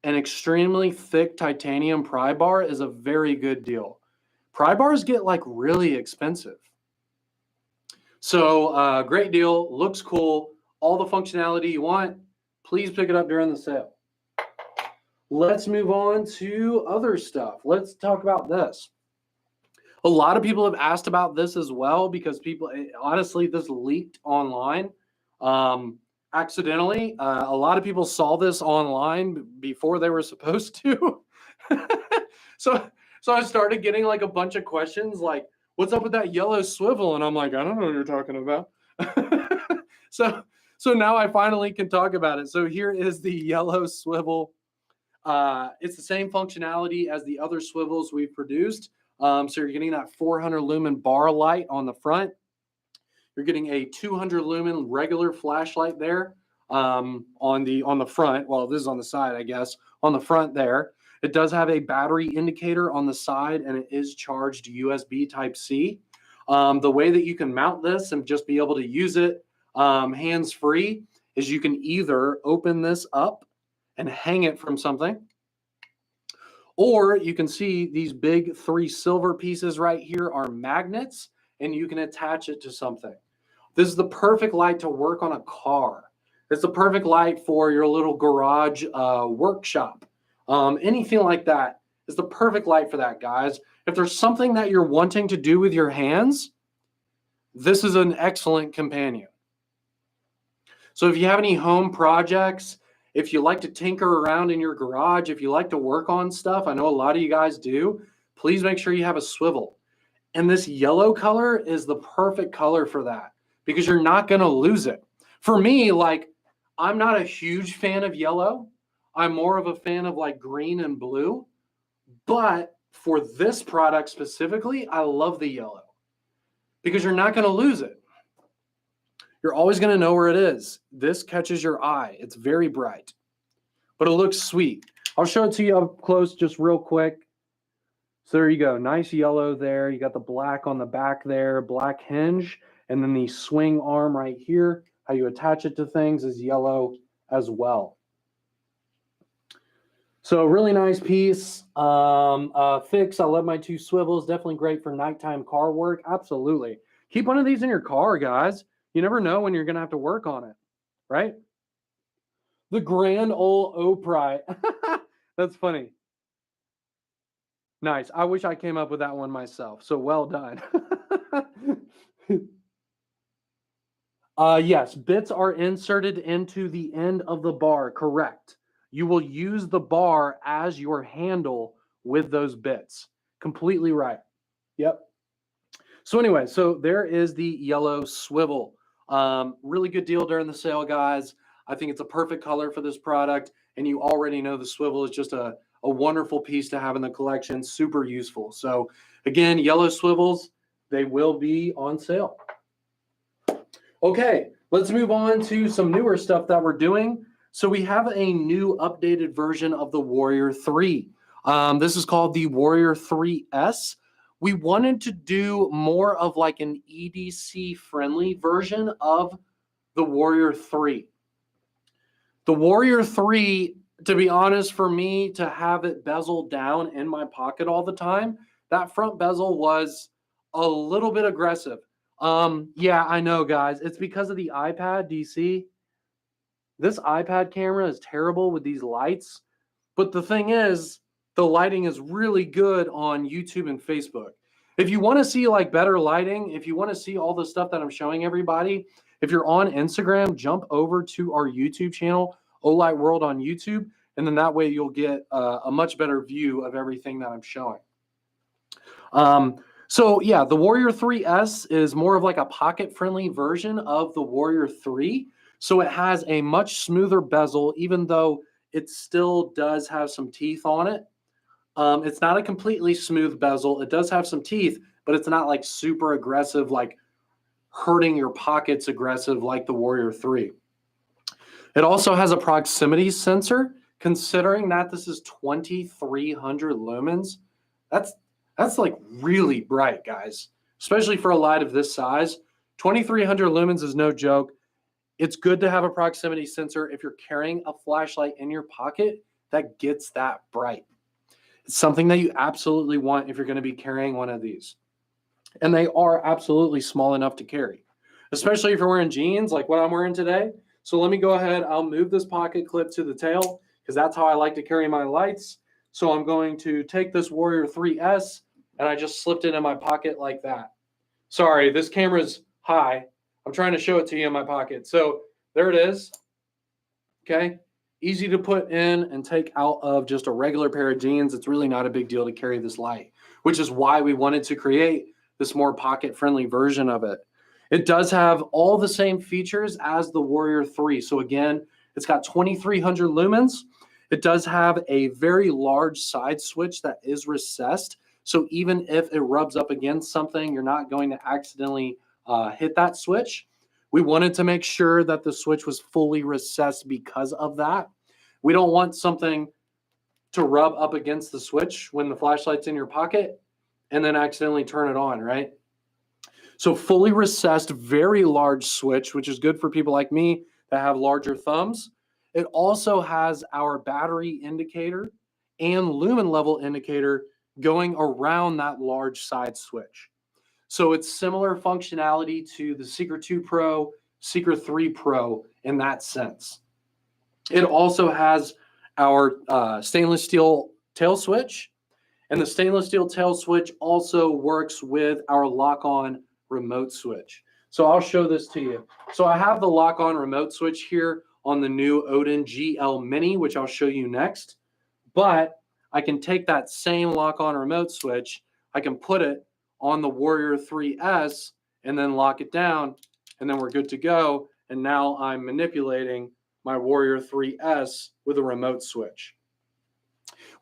an extremely thick titanium pry bar is a very good deal. Pry bars get like really expensive. So great deal, looks cool, all the functionality you want. Please pick it up during the sale. Let's move on to other stuff. Let's talk about this. A lot of people have asked about this as well because people, honestly, this leaked online accidentally. A lot of people saw this online before they were supposed to. So I started getting like a bunch of questions like, what's up with that yellow swivel? And I'm like, I don't know what you're talking about. So now I finally can talk about it. So here is the yellow swivel. It's the same functionality as the other swivels we've produced. So you're getting that 400 lumen bar light on the front. You're getting a 200 lumen regular flashlight there on the front. Well, this is on the side, I guess. On the front there. It does have a battery indicator on the side, and it is charged USB Type-C. The way that you can mount this and just be able to use it hands-free is you can either open this up and hang it from something, or you can see these big 3 silver pieces right here are magnets, and you can attach it to something. This is the perfect light to work on a car. It's the perfect light for your little garage workshop. Anything like that is the perfect light for that, guys. If there's something that you're wanting to do with your hands, this is an excellent companion. So if you have any home projects, if you like to tinker around in your garage, if you like to work on stuff, I know a lot of you guys do, please make sure you have a swivel. And this yellow color is the perfect color for that because you're not going to lose it. For me, like, I'm not a huge fan of yellow. I'm more of a fan of like green and blue. But for this product specifically, I love the yellow because you're not going to lose it. You're always going to know where it is. This catches your eye. It's very bright, but it looks sweet. I'll show it to you up close just real quick. So there you go. Nice yellow there. You got the black on the back there, black hinge, and then the swing arm right here. How you attach it to things is yellow as well. So really nice piece. Fix. I love my 2 swivels. Definitely great for nighttime car work. Absolutely. Keep one of these in your car, guys. You never know when you're going to have to work on it, right? The grand old O-Pry. That's funny. Nice. I wish I came up with that one myself. So well done. Yes, bits are inserted into the end of the bar. Correct. You will use the bar as your handle with those bits. Completely right. Yep. So anyway, so there is the yellow swivel. Really good deal during the sale, guys. I think it's a perfect color for this product. And you already know the swivel is just a wonderful piece to have in the collection. Super useful. So again, yellow swivels, they will be on sale. Okay, let's move on to some newer stuff that we're doing. So we have a new updated version of the Warrior 3. This is called the Warrior 3S. We wanted to do more of like an EDC friendly version of the Warrior 3. The Warrior 3, to be honest, for me to have it bezeled down in my pocket all the time, that front bezel was a little bit aggressive. Yeah, I know, guys. It's because of the iPad. Do you see? This iPad camera is terrible with these lights. But the thing is, the lighting is really good on YouTube and Facebook. If you want to see like better lighting, if you want to see all the stuff that I'm showing everybody, if you're on Instagram, jump over to our YouTube channel, Olight World on YouTube, and then that way you'll get a much better view of everything that I'm showing. So yeah, the Warrior 3S is more of like a pocket-friendly version of the Warrior 3. So it has a much smoother bezel, even though it still does have some teeth on it. It's not a completely smooth bezel. It does have some teeth, but it's not like super aggressive, like hurting your pockets aggressive like the Warrior 3. It also has a proximity sensor. Considering that this is 2300 lumens, that's like really bright, guys, especially for a light of this size. 2300 lumens is no joke. It's good to have a proximity sensor if you're carrying a flashlight in your pocket that gets that bright. It's something that you absolutely want if you're going to be carrying one of these. And they are absolutely small enough to carry, especially if you're wearing jeans like what I'm wearing today. So let me go ahead. I'll move this pocket clip to the tail because that's how I like to carry my lights. So I'm going to take this Warrior 3S and I just slipped it in my pocket like that. Sorry, this camera's high. I'm trying to show it to you in my pocket. So there it is. Okay. Easy to put in and take out of just a regular pair of jeans. It's really not a big deal to carry this light, which is why we wanted to create this more pocket-friendly version of it. It does have all the same features as the Warrior 3. So again, it's got 2300 lumens. It does have a very large side switch that is recessed. So even if it rubs up against something, you're not going to accidentally hit that switch. We wanted to make sure that the switch was fully recessed because of that. We don't want something to rub up against the switch when the flashlight's in your pocket and then accidentally turn it on, right? So fully recessed, very large switch, which is good for people like me that have larger thumbs. It also has our battery indicator and lumen level indicator going around that large side switch. So it's similar functionality to the Seeker 2 Pro, Seeker 3 Pro in that sense. It also has our stainless steel tail switch, and the stainless steel tail switch also works with our lock-on remote switch. So I'll show this to you. So I have the lock-on remote switch here on the new Odin GL Mini, which I'll show you next. But I can take that same lock-on remote switch, I can put it on the Warrior 3S and then lock it down, and then we're good to go. And now I'm manipulating my Warrior 3S with a remote switch.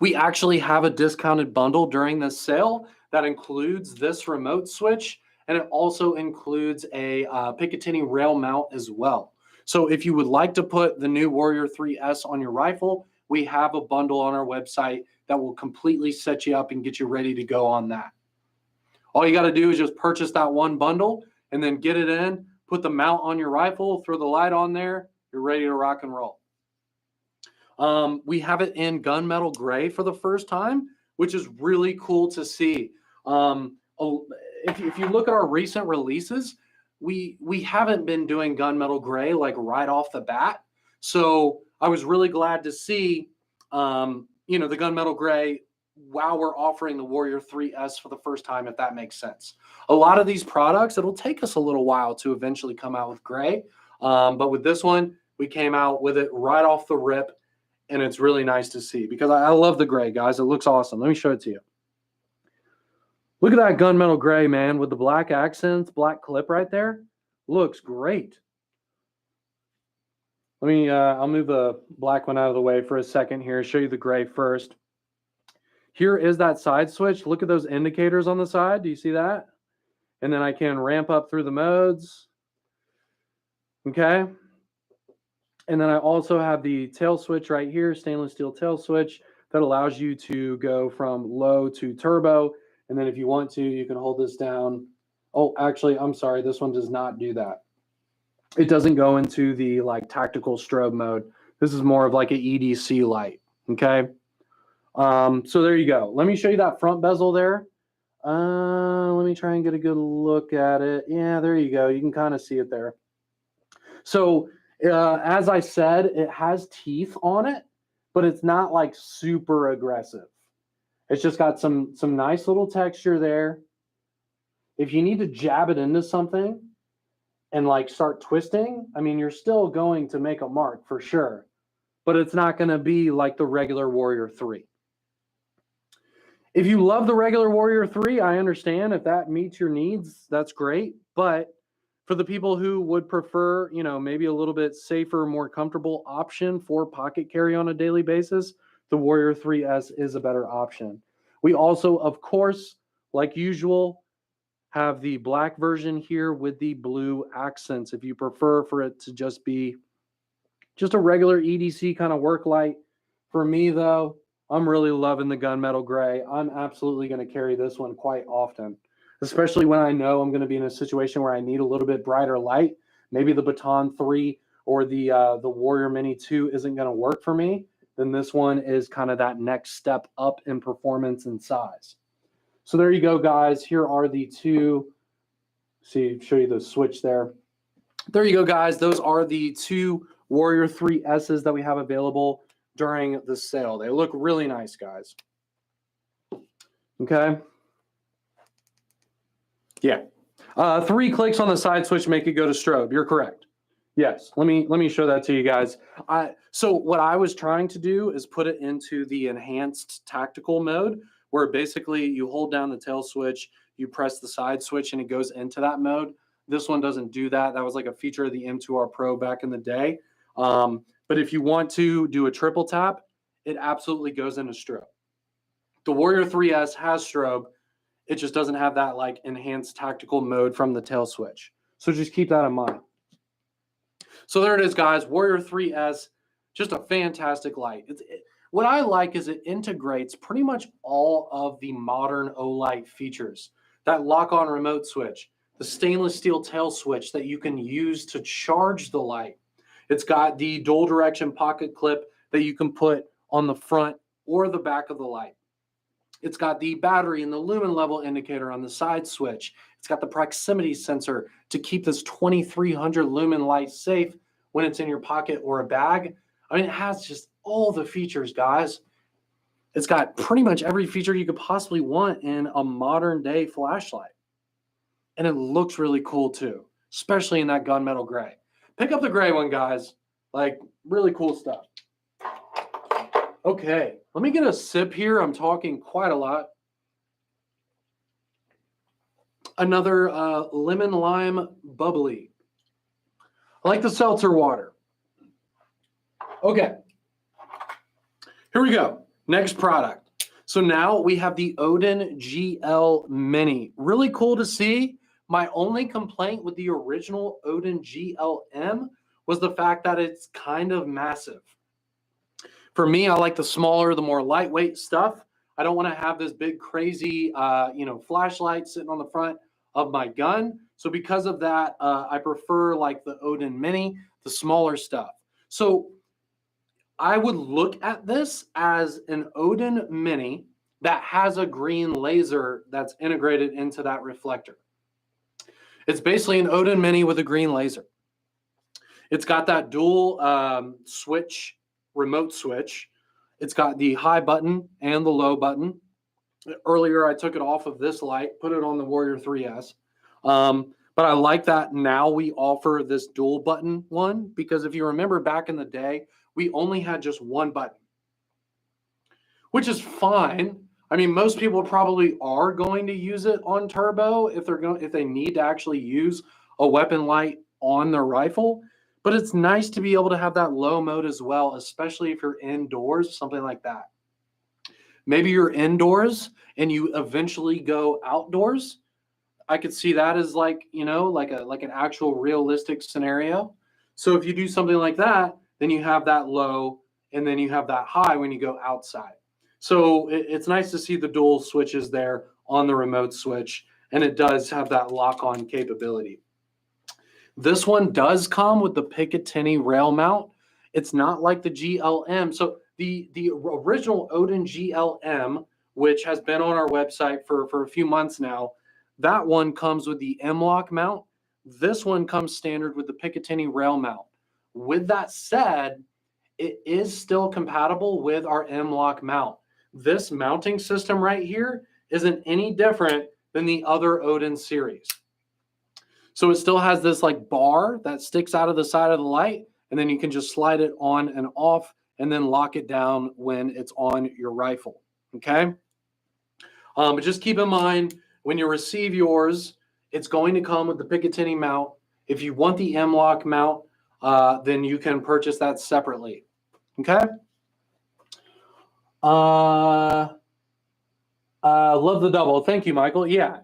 We actually have a discounted bundle during this sale that includes this remote switch, and it also includes a Picatinny rail mount as well. So if you would like to put the new Warrior 3S on your rifle, we have a bundle on our website that will completely set you up and get you ready to go on that. All you got to do is just purchase that one bundle and then get it in, put the mount on your rifle, throw the light on there, you're ready to rock and roll. We have it in gunmetal gray for the first time, which is really cool to see. If you look at our recent releases, we haven't been doing gunmetal gray like right off the bat. So I was really glad to see, the gunmetal gray while we're offering the Warrior 3S for the first time, if that makes sense. A lot of these products, it'll take us a little while to eventually come out with gray. But with this one, we came out with it right off the rip, and it's really nice to see because I love the gray, guys. It looks awesome. Let me show it to you. Look at that gunmetal gray, man, with the black accents, black clip right there. Looks great. Let me, I'll move the black one out of the way for a second here, show you the gray first. Here is that side switch. Look at those indicators on the side. Do you see that? And then I can ramp up through the modes. Okay. And then I also have the tail switch right here, stainless steel tail switch that allows you to go from low to turbo. And then if you want to, you can hold this down. Oh, actually, I'm sorry. This one does not do that. It doesn't go into the like tactical strobe mode. This is more of like an EDC light. Okay. So there you go. Let me show you that front bezel there. Let me try and get a good look at it. Yeah, there you go. You can kind of see it there. So as I said, it has teeth on it, but it's not like super aggressive. It's just got some nice little texture there. If you need to jab it into something and like start twisting, I mean, you're still going to make a mark for sure, but it's not going to be like the regular Warrior 3. If you love the regular Warrior 3, I understand. If that meets your needs, that's great. But for the people who would prefer, you know, maybe a little bit safer, more comfortable option for pocket carry on a daily basis, the Warrior 3S is a better option. We also, of course, like usual, have the black version here with the blue accents. If you prefer for it to just be just a regular EDC kind of work light. For me, though, I'm really loving the gunmetal gray. I'm absolutely going to carry this one quite often, especially when I know I'm going to be in a situation where I need a little bit brighter light. Maybe the Baton 3 or the Warrior Mini 2 isn't going to work for me. Then this one is kind of that next step up in performance and size. So there you go, guys. Here are the two. See, show you the switch there. There you go, guys. Those are the two Warrior 3S's that we have available during the sale. They look really nice, guys. Okay. Yeah. 3 clicks on the side switch make it go to strobe. You're correct. Yes. Let me show that to you guys. So what I was trying to do is put it into the enhanced tactical mode, where basically you hold down the tail switch, you press the side switch, and it goes into that mode. This one doesn't do that. That was like a feature of the M2R Pro back in the day. But if you want to do a triple tap, it absolutely goes into strobe. The Warrior 3S has strobe. It just doesn't have that like enhanced tactical mode from the tail switch. So just keep that in mind. So there it is, guys. Warrior 3S, just a fantastic light. What I like is it integrates pretty much all of the modern Olight features. That lock-on remote switch, the stainless steel tail switch that you can use to charge the light. It's got the dual direction pocket clip that you can put on the front or the back of the light. It's got the battery and the lumen level indicator on the side switch. It's got the proximity sensor to keep this 2300 lumen light safe when it's in your pocket or a bag. I mean, it has just all the features, guys. It's got pretty much every feature you could possibly want in a modern day flashlight. And it looks really cool too, especially in that gunmetal gray. Pick up the gray one, guys. Like, really cool stuff. Okay, let me get a sip here. I'm talking quite a lot. Another lemon lime bubbly. I like the seltzer water. Okay, here we go. Next product. So now we have the Odin GL Mini. Really cool to see. My only complaint with the original Odin GL was the fact that it's kind of massive. For me, I like the smaller, the more lightweight stuff. I don't want to have this big, crazy, flashlight sitting on the front of my gun. So because of that, I prefer like the Odin Mini, the smaller stuff. So I would look at this as an Odin Mini that has a green laser that's integrated into that reflector. It's basically an Odin Mini with a green laser. It's got that dual switch, remote switch. It's got the high button and the low button. Earlier, I took it off of this light, put it on the Warrior 3S. But I like that now we offer this dual button one, because if you remember back in the day, we only had just one button, which is fine. I mean, most people probably are going to use it on turbo if they need to actually use a weapon light on their rifle. But it's nice to be able to have that low mode as well, especially if you're indoors, something like that. Maybe you're indoors and you eventually go outdoors. I could see that as like, you know, like an actual realistic scenario. So if you do something like that, then you have that low and then you have that high when you go outside. So it's nice to see the dual switches there on the remote switch, and it does have that lock-on capability. This one does come with the Picatinny rail mount. It's not like the GLM. So the original Odin GLM, which has been on our website for a few months now, that one comes with the M-LOK mount. This one comes standard with the Picatinny rail mount. With that said, it is still compatible with our M-LOK mount. This mounting system right here isn't any different than the other Odin series. So it still has this like bar that sticks out of the side of the light, and then you can just slide it on and off and then lock it down when it's on your rifle, okay? But just keep in mind, when you receive yours, it's going to come with the Picatinny mount. If you want the M-LOK mount, then you can purchase that separately, okay? Love the double. Thank you, Michael. Yeah.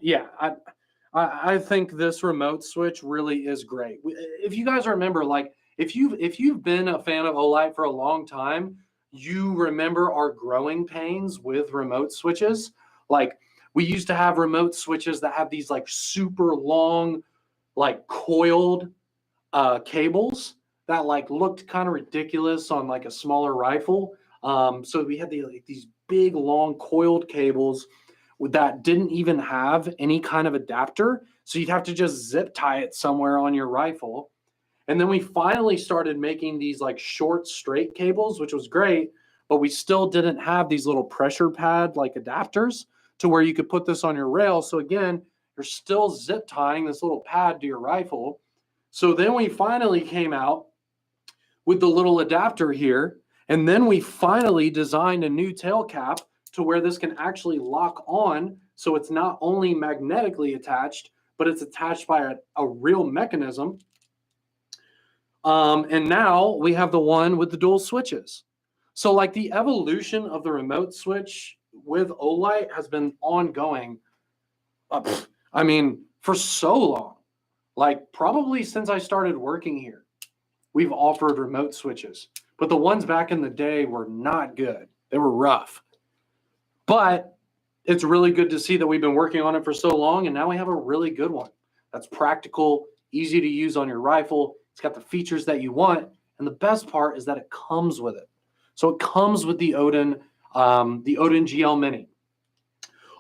I think this remote switch really is great. If you guys remember, like if you've been a fan of Olight for a long time, you remember our growing pains with remote switches. Like we used to have remote switches that have these like super long, like coiled cables that like looked kind of ridiculous on like a smaller rifle. So we had these big long coiled cables that didn't even have any kind of adapter. So you'd have to just zip tie it somewhere on your rifle. And then we finally started making these like short straight cables, which was great, but we still didn't have these little pressure pad like adapters to where you could put this on your rail. So again, you're still zip tying this little pad to your rifle. So then we finally came out with the little adapter here. And then we finally designed a new tail cap to where this can actually lock on. So it's not only magnetically attached, but it's attached by a real mechanism. And now we have the one with the dual switches. So like the evolution of the remote switch with Olight has been ongoing. I mean, for so long, like probably since I started working here, we've offered remote switches, but the ones back in the day were not good. They were rough. But it's really good to see that we've been working on it for so long, and now we have a really good one that's practical, easy to use on your rifle. It's got the features that you want, and the best part is that it comes with it. So it comes with the Odin GL Mini.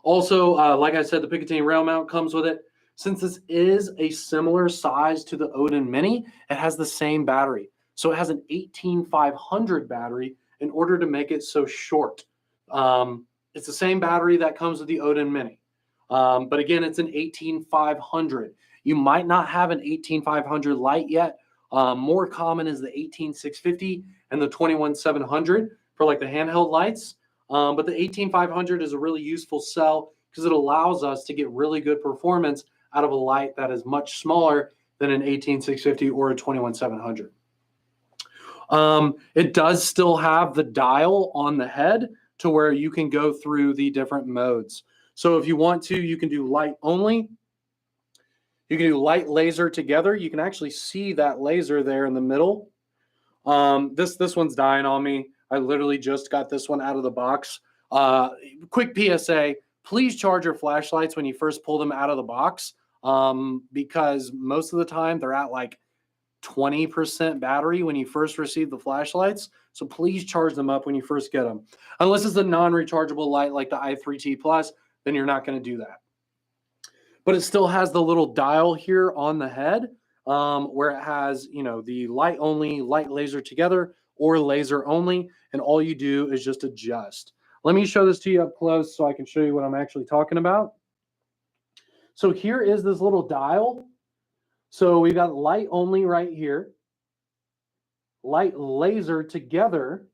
Also, like I said, the Picatinny rail mount comes with it. Since this is a similar size to the Odin Mini, it has the same battery. So it has an 18500 battery in order to make it so short. It's the same battery that comes with the Odin Mini. But again, it's an 18500. You might not have an 18500 light yet. More common is the 18650 and the 21700 for like the handheld lights. But the 18500 is a really useful cell because it allows us to get really good performance out of a light that is much smaller than an 18650 or a 21700. It does still have the dial on the head to where you can go through the different modes. So if you want to, you can do light only. You can do light laser together. You can actually see that laser there in the middle. This one's dying on me. I literally just got this one out of the box. Quick PSA, please charge your flashlights when you first pull them out of the box, because most of the time they're at like 20% battery when you first receive the flashlights. So please charge them up when you first get them. Unless it's a non-rechargeable light like the i3T Plus, then you're not going to do that. But it still has the little dial here on the head, where it has, you know, the light only, light laser together, or laser only, and all you do is just adjust. Let me show this to you up close so I can show you what I'm actually talking about. So here is this little dial. So we've got light only right here, light laser together,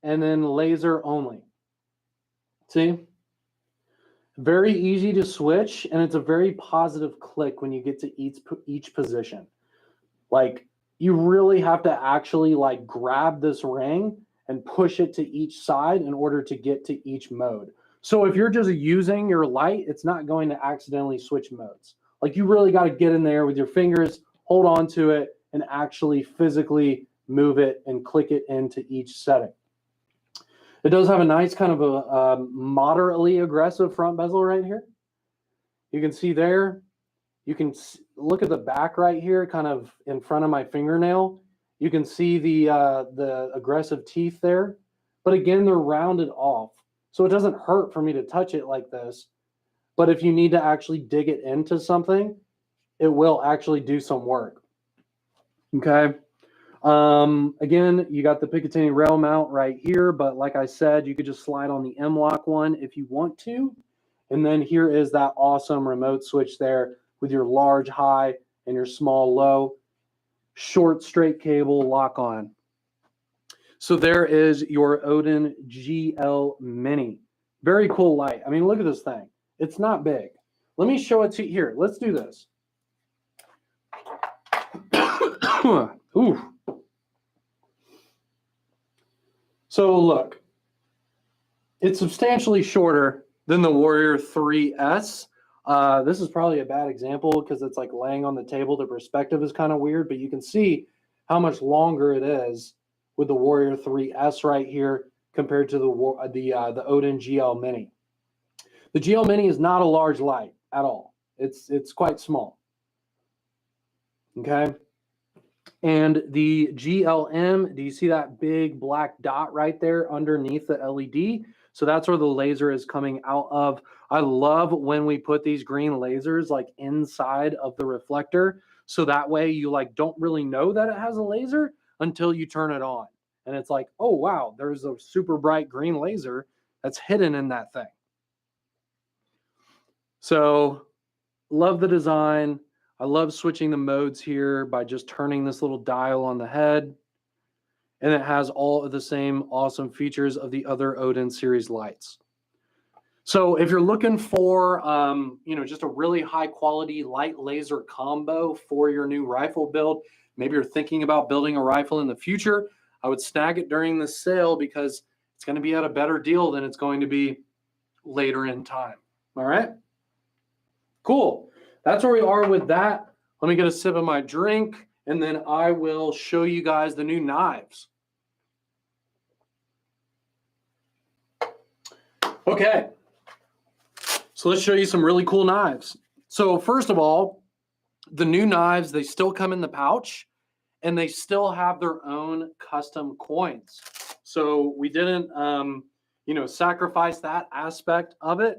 and then laser only. See? Very easy to switch, and it's a very positive click when you get to each position. Like, you really have to actually like grab this ring and push it to each side in order to get to each mode. So if you're just using your light, it's not going to accidentally switch modes. Like, you really got to get in there with your fingers, hold on to it, and actually physically move it and click it into each setting. It does have a nice kind of a moderately aggressive front bezel right here. You can see there. You can look at the back right here, kind of in front of my fingernail. You can see the aggressive teeth there. But again, they're rounded off. So it doesn't hurt for me to touch it like this. But if you need to actually dig it into something, it will actually do some work. Okay. Again, you got the Picatinny rail mount right here, but like I said, you could just slide on the M-Lock one if you want to. And then here is that awesome remote switch there with your large high and your small low. Short straight cable lock on. So there is your Odin GL Mini. Very cool light. I mean, look at this thing. It's not big. Let me show it to you here. Let's do this. Ooh. So look, it's substantially shorter than the Warrior 3S. This is probably a bad example because it's like laying on the table. The perspective is kind of weird, but you can see how much longer it is with the Warrior 3S right here compared to the Odin GL Mini. The GL Mini is not a large light at all. It's quite small. Okay. And the GLM, do you see that big black dot right there underneath the LED? So that's where the laser is coming out of. I love when we put these green lasers like inside of the reflector. So that way you like don't really know that it has a laser until you turn it on. And it's like, oh, wow, there's a super bright green laser that's hidden in that thing. So love the design. I love switching the modes here by just turning this little dial on the head. And it has all of the same awesome features of the other Odin series lights. So if you're looking for, just a really high quality light laser combo for your new rifle build, maybe you're thinking about building a rifle in the future, I would snag it during this sale because it's going to be at a better deal than it's going to be later in time. All right. Cool. That's where we are with that. Let me get a sip of my drink, and then I will show you guys the new knives. Okay. So let's show you some really cool knives. So first of all, the new knives, they still come in the pouch, and they still have their own custom coins. So we didn't, sacrifice that aspect of it.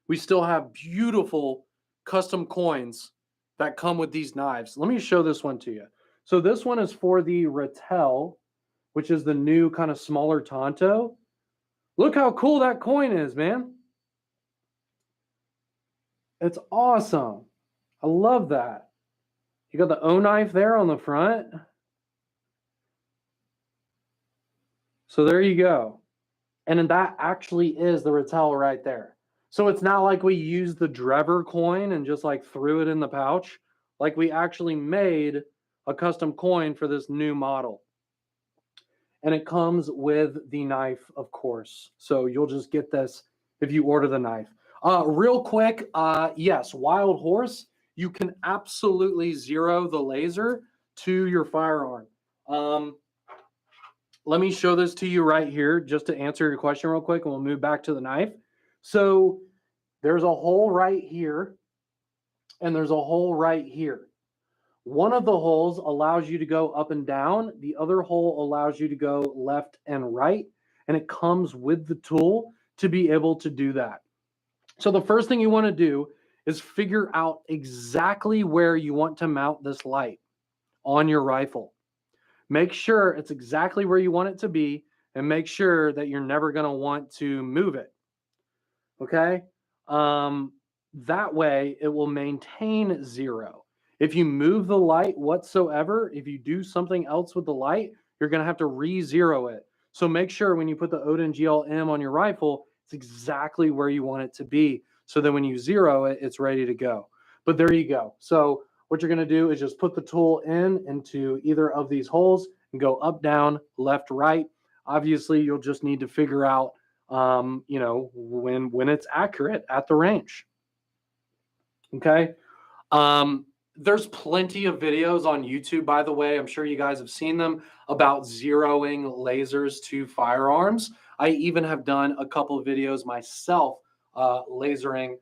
We still have beautiful custom coins that come with these knives. Let me show this one to you. So this one is for the Rattel, which is the new kind of smaller Tonto. Look how cool that coin is, man. It's awesome. I love that. You got the O knife there on the front. So there you go. And then that actually is the Rattel right there. So it's not like we used the Drever coin and just like threw it in the pouch. Like we actually made a custom coin for this new model. And it comes with the knife, of course. So you'll just get this if you order the knife. Real quick, yes, Wild Horse, you can absolutely zero the laser to your firearm. Let me show this to you right here just to answer your question real quick, and we'll move back to the knife. So there's a hole right here, and there's a hole right here. One of the holes allows you to go up and down. The other hole allows you to go left and right, and it comes with the tool to be able to do that. So the first thing you want to do is figure out exactly where you want to mount this light on your rifle. Make sure it's exactly where you want it to be, and make sure that you're never going to want to move it. Okay? That way it will maintain zero. If you move the light whatsoever, if you do something else with the light, you're going to have to re-zero it. So make sure when you put the Odin GL M on your rifle, It's exactly where you want it to be. So then when you zero it, it's ready to go. But there you go. So what you're going to do is just put the tool into either of these holes and go up, down, left, right. Obviously, you'll just need to figure out, you know, when it's accurate at the range. Okay. There's plenty of videos on YouTube, by the way. I'm sure you guys have seen them about zeroing lasers to firearms. I even have done a couple of videos myself, zeroing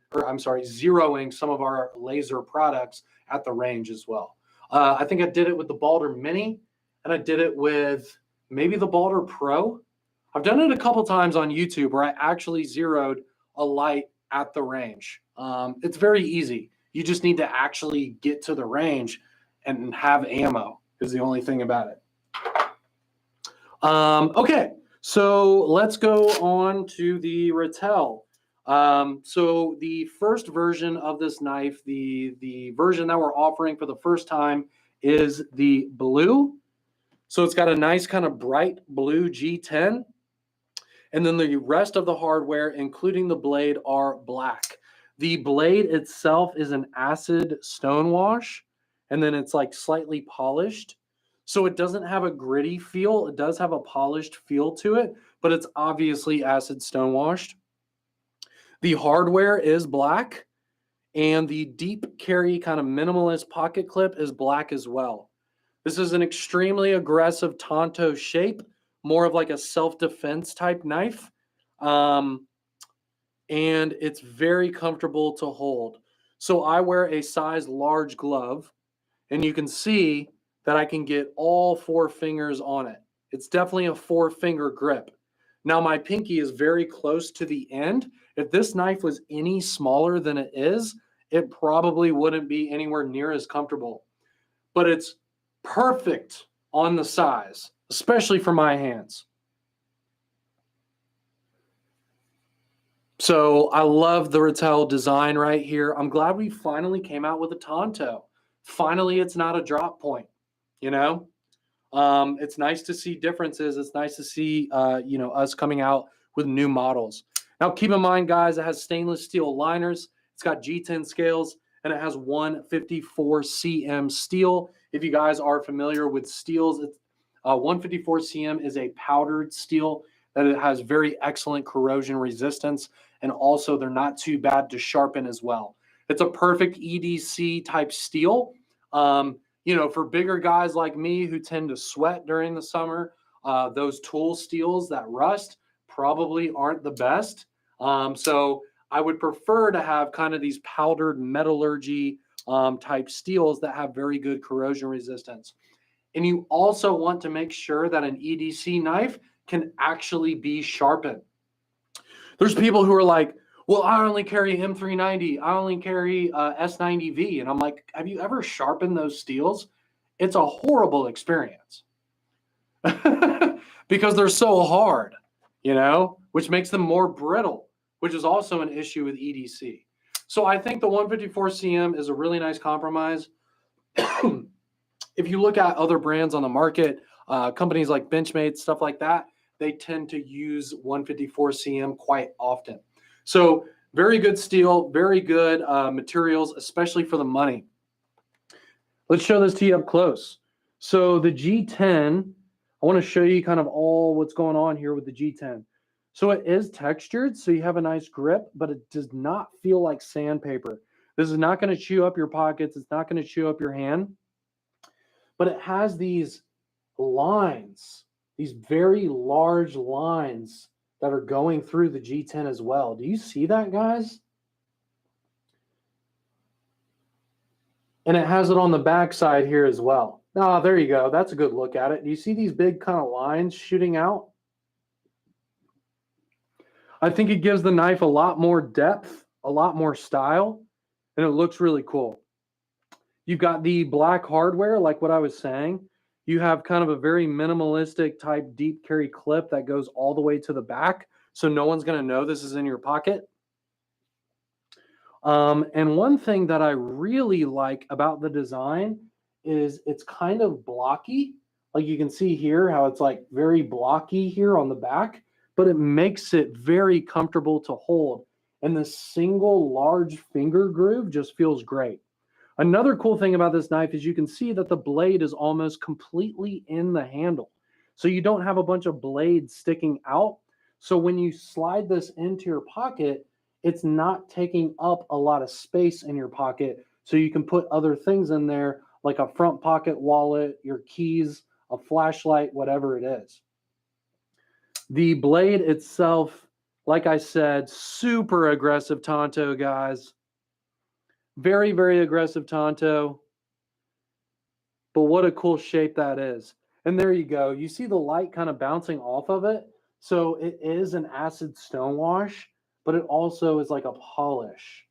some of our laser products at the range as well. I think I did it with the Balder Mini, and I did it with maybe the Balder Pro. I've done it a couple times on YouTube where I actually zeroed a light at the range. It's very easy. You just need to actually get to the range and have ammo is the only thing about it. Okay, so let's go on to the Rattel. So the first version of this knife, the version that we're offering for the first time is the blue. So it's got a nice kind of bright blue G10. And then the rest of the hardware, including the blade, are black. The blade itself is an acid stonewash, and then it's like slightly polished. So it doesn't have a gritty feel. It does have a polished feel to it, but it's obviously acid stonewashed. The hardware is black, and the deep carry kind of minimalist pocket clip is black as well. This is an extremely aggressive Tonto shape, more of like a self-defense type knife. And it's very comfortable to hold. So I wear a size large glove, and you can see that I can get all 4 fingers on it. It's definitely a 4-finger grip. Now my pinky is very close to the end. If this knife was any smaller than it is, it probably wouldn't be anywhere near as comfortable. But it's perfect on the size, especially for my hands. So I love the Rattel design right here. I'm glad we finally came out with a Tonto. Finally, it's not a drop point, you know? It's nice to see differences. It's nice to see, you know, us coming out with new models. Now, keep in mind, guys, it has stainless steel liners. It's got G10 scales, and it has 154 cm steel. If you guys are familiar with steels, 154 cm is a powdered steel that it has very excellent corrosion resistance, and also they're not too bad to sharpen as well. It's a perfect EDC type steel. You know, for bigger guys like me who tend to sweat during the summer, those tool steels that rust probably aren't the best. So I would prefer to have kind of these powdered metallurgy type steels that have very good corrosion resistance. And you also want to make sure that an EDC knife can actually be sharpened. There's people who are like, well, I only carry M390. I only carry S90V. And I'm like, have you ever sharpened those steels? It's a horrible experience because they're so hard, you know, which makes them more brittle, which is also an issue with EDC. So I think the 154 cm is a really nice compromise. If you look at other brands on the market, companies like Benchmade, stuff like that, they tend to use 154 cm quite often. So very good steel, very good materials, especially for the money. Let's show this to you up close. So the G10, I want to show you kind of all what's going on here with the G10. So it is textured, so you have a nice grip, but it does not feel like sandpaper. This is not going to chew up your pockets. It's not going to chew up your hand. But it has these lines, these very large lines that are going through the G10 as well. Do you see that, guys? And it has it on the back side here as well. Oh, there you go. That's a good look at it. Do you see these big kind of lines shooting out? I think it gives the knife a lot more depth, a lot more style, and it looks really cool. You've got the black hardware, like what I was saying. You have kind of a very minimalistic type deep carry clip that goes all the way to the back, so no one's going to know this is in your pocket. And one thing that I really like about the design is it's kind of blocky. Like you can see here how it's like very blocky here on the back, but it makes it very comfortable to hold. And the single large finger groove just feels great. Another cool thing about this knife is you can see that the blade is almost completely in the handle. So you don't have a bunch of blades sticking out. So when you slide this into your pocket, it's not taking up a lot of space in your pocket. So you can put other things in there like a front pocket wallet, your keys, a flashlight, whatever it is. The blade itself, like I said, super aggressive Tonto, guys. Very, very aggressive Tonto. But what a cool shape that is. And there you go. You see the light kind of bouncing off of it. So it is an acid stonewash, but it also is like a polish.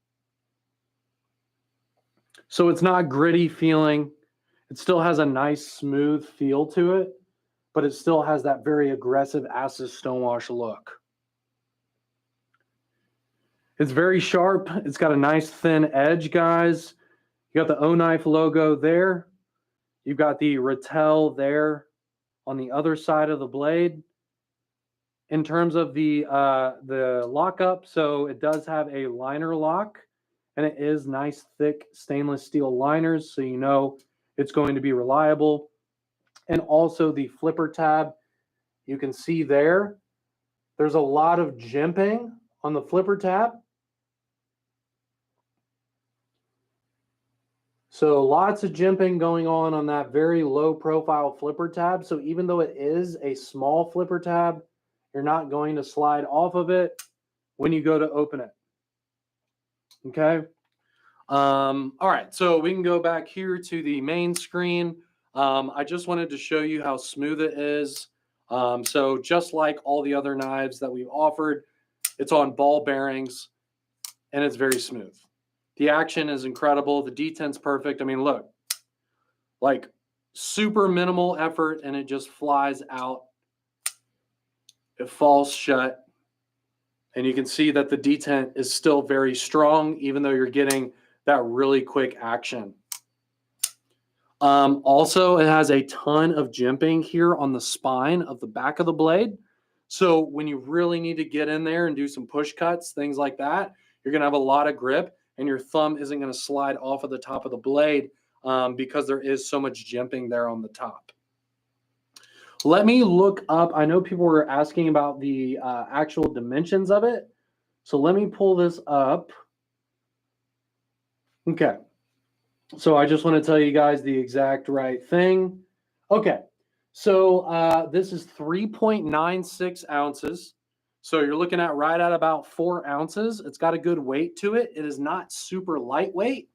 So it's not gritty feeling. It still has a nice smooth feel to it, but it still has that very aggressive acid stonewash look. It's very sharp. It's got a nice thin edge, guys. You got the O-Knife logo there. You've got the Rattel there on the other side of the blade. In terms of the lockup, so it does have a liner lock, and it is nice, thick stainless steel liners, so you know it's going to be reliable. And also the flipper tab, you can see there's a lot of jimping on the flipper tab. So lots of jimping going on that very low profile flipper tab. So even though it is a small flipper tab, you're not going to slide off of it when you go to open it. Okay. All right. So we can go back here to the main screen. I just wanted to show you how smooth it is. So just like all the other knives that we've offered, it's on ball bearings and it's very smooth. The action is incredible. The detent's perfect. I mean, look, like super minimal effort and it just flies out. It falls shut. And you can see that the detent is still very strong, even though you're getting that really quick action. Also, it has a ton of jimping here on the spine of the back of the blade. So when you really need to get in there and do some push cuts, things like that, you're going to have a lot of grip and your thumb isn't going to slide off of the top of the blade because there is so much jimping there on the top. Let me look up. I know people were asking about the actual dimensions of it. So let me pull this up. Okay. So I just want to tell you guys the exact right thing. Okay. So this is 3.96 ounces. So you're looking at right at about 4 ounces. It's got a good weight to it. It is not super lightweight,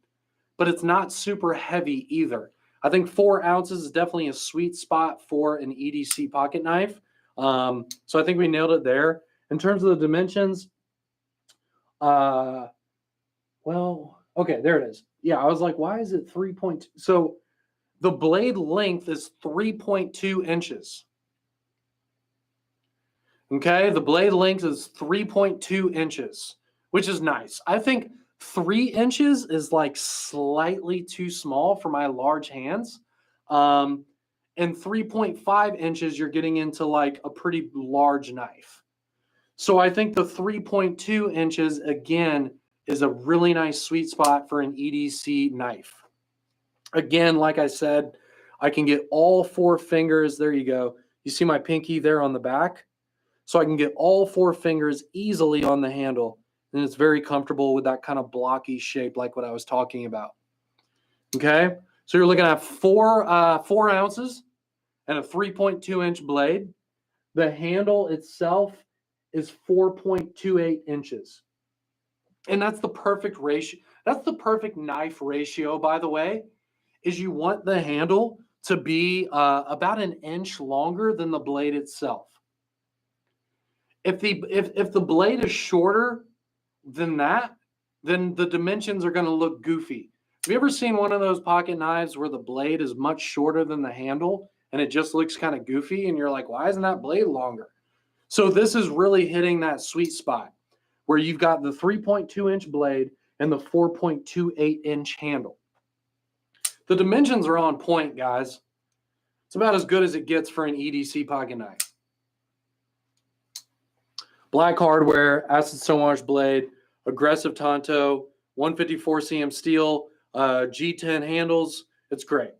but it's not super heavy either. I think 4 ounces is definitely a sweet spot for an EDC pocket knife. So I think we nailed it there. In terms of the dimensions, well, okay, there it is. Yeah, I was like, why is it 3.2? So the blade length is 3.2 inches. Okay, the blade length is 3.2 inches, which is nice. I think 3 inches is like slightly too small for my large hands. And 3.5 inches, you're getting into like a pretty large knife. So I think the 3.2 inches, again, is a really nice sweet spot for an EDC knife. Again, like I said, I can get all 4 fingers. There you go. You see my pinky there on the back? So I can get all 4 fingers easily on the handle. And it's very comfortable with that kind of blocky shape like what I was talking about. Okay? So you're looking at 4 ounces and a 3.2 inch blade. The handle itself is 4.28 inches. And that's the perfect ratio. That's the perfect knife ratio, by the way, is you want the handle to be about an inch longer than the blade itself. If the blade is shorter than that, then the dimensions are going to look goofy. Have you ever seen one of those pocket knives where the blade is much shorter than the handle and it just looks kind of goofy and you're like, why isn't that blade longer? So this is really hitting that sweet spot where you've got the 3.2 inch blade and the 4.28 inch handle. The dimensions are on point, guys. It's about as good as it gets for an EDC pocket knife. Black hardware, acid stonewash blade, aggressive Tonto, 154 cm steel, G10 handles. It's great.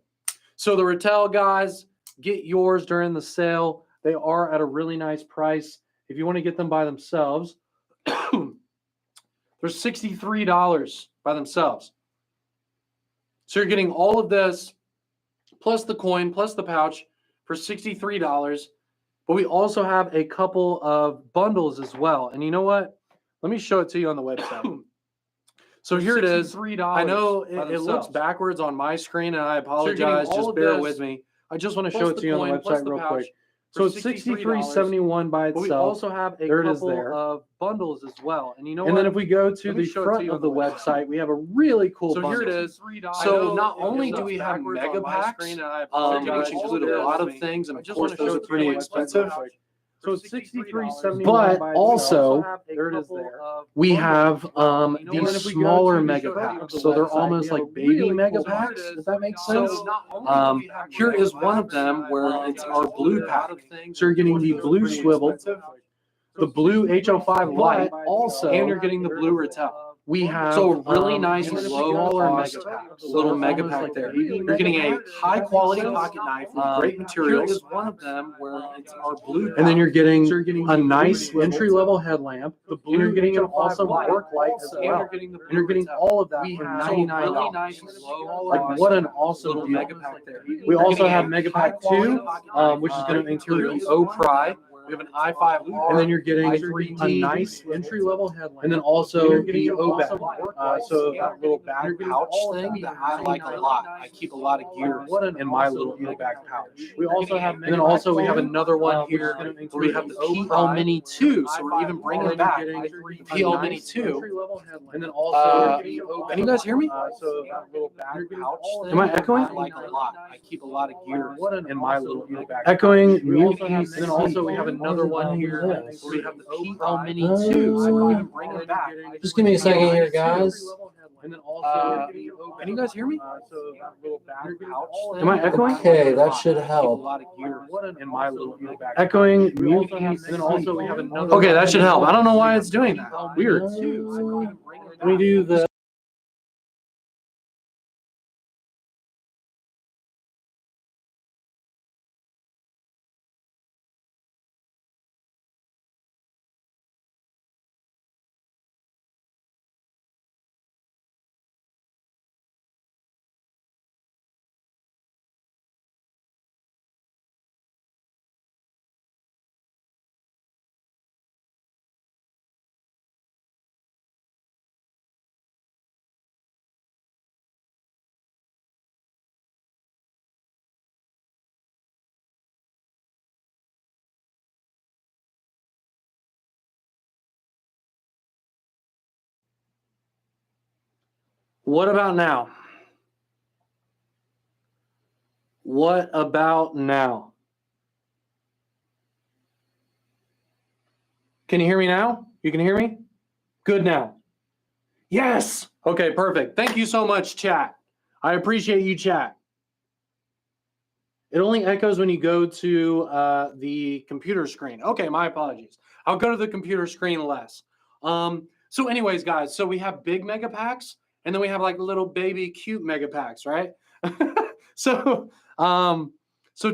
So the Rattel guys, get yours during the sale. They are at a really nice price. If you want to get them by themselves, they're $63 by themselves. So you're getting all of this, plus the coin, plus the pouch for $63. But we also have a couple of bundles as well. And you know what? Let me show it to you on the website. So here it is. I know it looks backwards on my screen, and I apologize. So just bear with me. I just want to show it to you on the website real quick. So it's $63.71 by itself. But we also have a couple of bundles as well. And you know what? And then if we go to the front of the website, we have a really cool bundle. So here it is. So not only do we have mega packs, which include a lot of things, and of course those are pretty expensive. So it's $63.71. But also, there it is there. We have these smaller mega packs. So they're almost like baby mega packs, if that makes sense. Here is one of them where it's our blue pack. So you're getting the blue swivel, the blue HO5 light, also, and you're getting the blue Rattel. We have so really nice low cost little mega pack there. You're getting a high quality pocket knife with great materials. Here is one of them where it's our blue pack. And then you're getting a nice entry level headlamp. And you're getting an awesome work light as well. And you're getting all of that for $99. Like what an awesome little mega pack there. We also have Mega Pack 2, which is going to include the O-Pry. We have an i5R, and then you're getting a nice entry-level headlamp, and then also the O-Bag. So that little bag pouch thing that I like a lot. I keep a lot of gear in my little O-Bag pouch. We also have, and then also we have another one here where we have the PL Mini 2. So we're even bringing back the PL Mini 2, and then also can you guys hear me? So that little bag pouch thing. Am I echoing? I like a lot. I keep a lot of gear in my little O-Bag. Echoing, mute, and then also we have another one here where we have the PL Mini 2. So we're even bringing it back. Just give me a second here, guys. And then also, can you guys hear me? So that little bag pouch thing. Am I echoing? Okay, that should help. A lot of gear in my little bag. Echoing, mute, and then also we have another. Okay, that should help. I don't know why it's doing that. Weird. Let me do the. What about now? What about now? Can you hear me now? You can hear me? Good now. Yes. Okay, perfect. Thank you so much, chat. I appreciate you, chat. It only echoes when you go to the computer screen. Okay, my apologies. I'll go to the computer screen less. So anyways, guys, so we have big mega packs, and then we have like little baby cute mega packs, right? So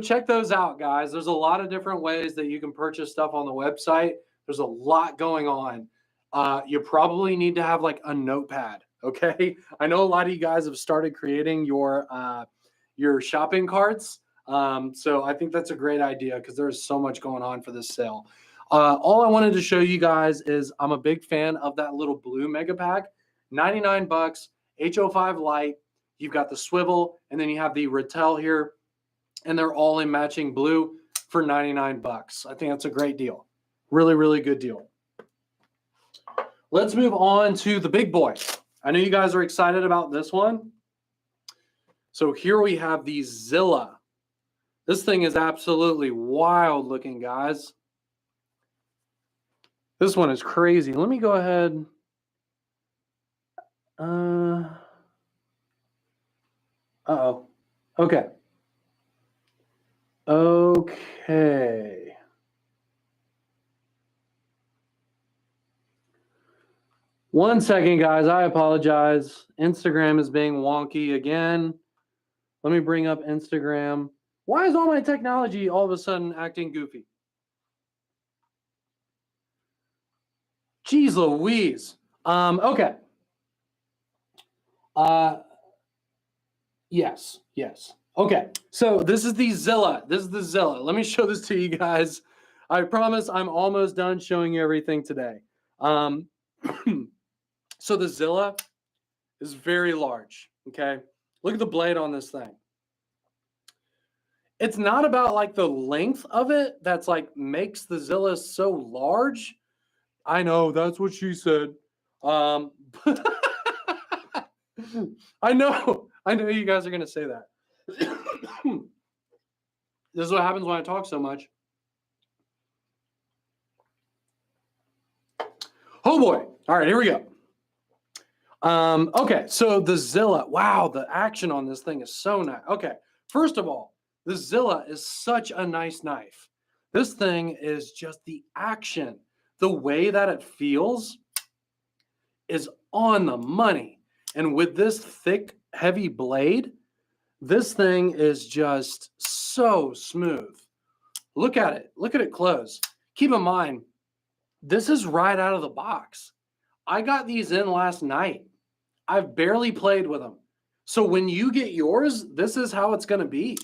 check those out, guys. There's a lot of different ways that you can purchase stuff on the website. There's a lot going on. You probably need to have like a notepad, okay? I know a lot of you guys have started creating your shopping carts. So I think that's a great idea because there's so much going on for this sale. All I wanted to show you guys is I'm a big fan of that little blue mega pack, $99, HO5 light. You've got the swivel, and then you have the Rattel here, and they're all in matching blue for $99. I think that's a great deal. Really, really good deal. Let's move on to the big boy. I know you guys are excited about this one. So here we have the Zilla. This thing is absolutely wild looking, guys. This one is crazy. Let me go ahead. Uh-oh. Okay. Okay. 1 second, guys. I apologize. Instagram is being wonky again. Let me bring up Instagram. Why is all my technology all of a sudden acting goofy? Jeez Louise. Okay. Yes. Okay. So this is the Zilla. This is the Zilla. Let me show this to you guys. I promise I'm almost done showing you everything today. So the Zilla is very large. Okay. Look at the blade on this thing. It's not about like the length of it that's like makes the Zilla so large. I know that's what she said. I know you guys are gonna say that. This is what happens when I talk so much. Oh boy. All right, here we go. Okay, so the Zilla. Wow, the action on this thing is so nice. Okay, first of all, the Zilla is such a nice knife. This thing is just the action. The way that it feels is on the money. And with this thick, heavy blade, this thing is just so smooth. Look at it. Look at it close. Keep in mind, this is right out of the box. I got these in last night. I've barely played with them. So when you get yours, this is how it's going to be.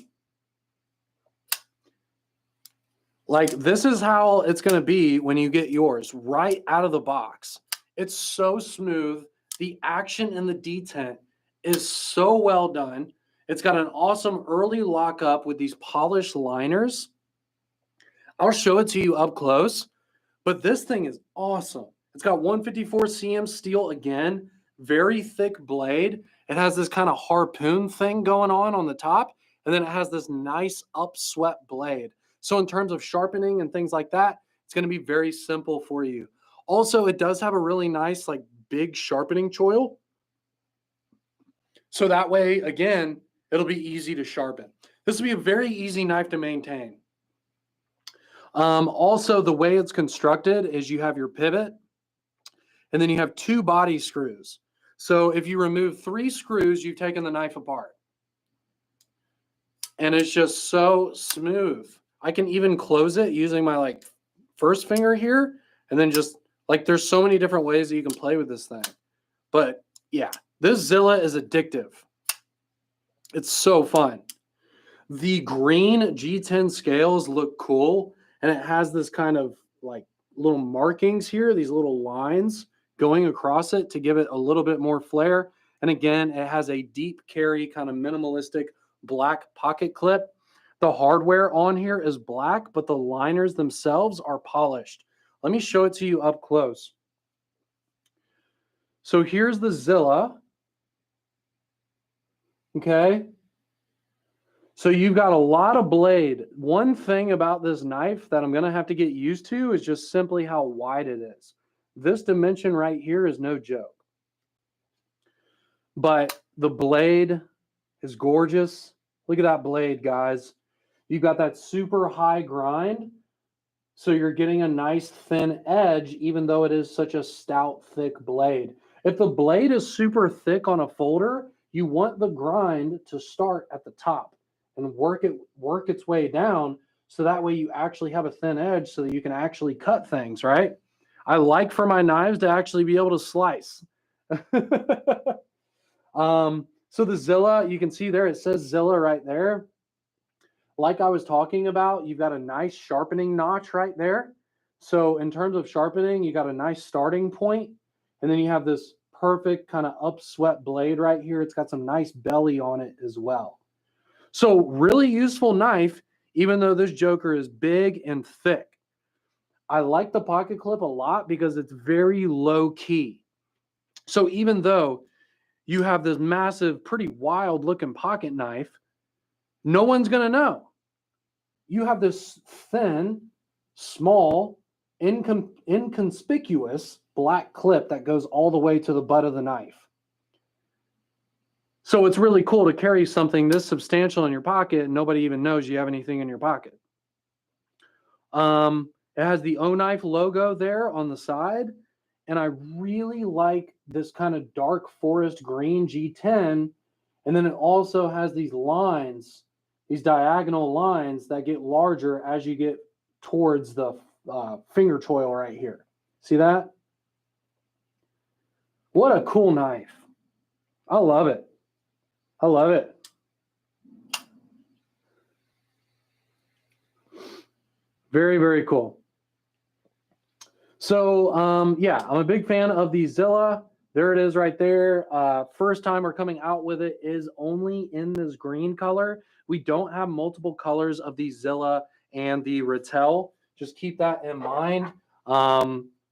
Like, this is how it's going to be when you get yours, right out of the box. It's so smooth. The action and the detent is so well done. It's got an awesome early lockup with these polished liners. I'll show it to you up close, but this thing is awesome. It's got 154 cm steel again, very thick blade. It has this kind of harpoon thing going on the top, and then it has this nice upswept blade. So in terms of sharpening and things like that, it's going to be very simple for you. Also, it does have a really nice, like, big sharpening choil. So that way, again, it'll be easy to sharpen. This will be a very easy knife to maintain. Also, the way it's constructed is you have your pivot, and then you have 2 body screws. So if you remove 3 screws, you've taken the knife apart. And it's just so smooth. I can even close it using my like first finger here, and then just like there's so many different ways that you can play with this thing. But yeah, this Zilla is addictive. It's so fun. The green G10 scales look cool, and it has this kind of like little markings here, these little lines going across it to give it a little bit more flair. And again, it has a deep carry kind of minimalistic black pocket clip. The hardware on here is black, but the liners themselves are polished. Let me show it to you up close. So here's the Zilla. Okay. So you've got a lot of blade. One thing about this knife that I'm going to have to get used to is just simply how wide it is. This dimension right here is no joke. But the blade is gorgeous. Look at that blade, guys. You've got that super high grind, so you're getting a nice thin edge, even though it is such a stout, thick blade. If the blade is super thick on a folder, you want the grind to start at the top and work its way down, so that way you actually have a thin edge so that you can actually cut things, right? I like for my knives to actually be able to slice. So the Zilla, you can see there, it says Zilla right there. Like I was talking about, you've got a nice sharpening notch right there. So in terms of sharpening, you got a nice starting point, and then you have this perfect kind of upswept blade right here. It's got some nice belly on it as well. So really useful knife, even though this joker is big and thick. I like the pocket clip a lot because it's very low key. So even though you have this massive, pretty wild looking pocket knife, no one's going to know. You have this thin, small, inconspicuous black clip that goes all the way to the butt of the knife. So it's really cool to carry something this substantial in your pocket and nobody even knows you have anything in your pocket. It has the O-Knife logo there on the side, and I really like this kind of dark forest green G10. And then it also has these lines, these diagonal lines that get larger as you get towards the finger choil right here. See that? What a cool knife. I love it. I love it. Very, very cool. So, yeah, I'm a big fan of the Zilla. There it is right there. First time we're coming out with it is only in this green color. We don't have multiple colors of the Zilla and the Rattel. Just keep that in mind.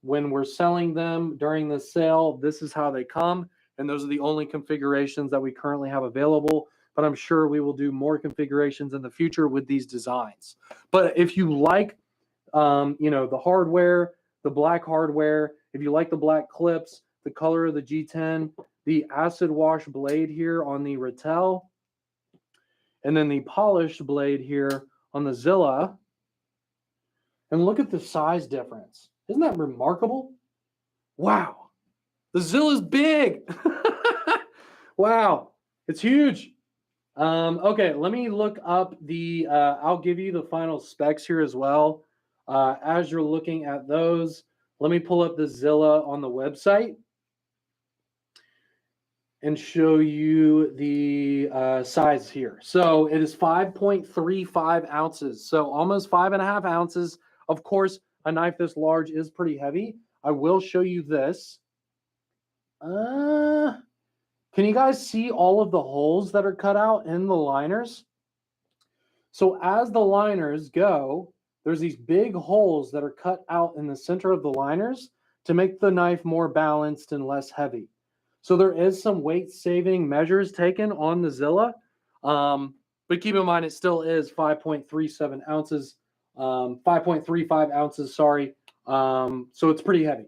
When we're selling them during the sale, this is how they come. And those are the only configurations that we currently have available. But I'm sure we will do more configurations in the future with these designs. But if you like, you know, the hardware, the black hardware, if you like the black clips, the color of the G10, the acid wash blade here on the Rattel, and then the polished blade here on the Zilla. And look at the size difference. Isn't that remarkable? Wow. The Zilla's big. Wow. It's huge. Okay, let me look up the, I'll give you the final specs here as well. As you're looking at those, let me pull up the Zilla on the website and show you the size here. So it is 5.35 ounces, so almost 5.5 ounces. Of course, a knife this large is pretty heavy. I will show you this. Can you guys see all of the holes that are cut out in the liners? So as the liners go, there's these big holes that are cut out in the center of the liners to make the knife more balanced and less heavy. So there is some weight saving measures taken on the Zilla, but keep in mind it still is 5.37 ounces, 5.35 ounces, sorry. So it's pretty heavy.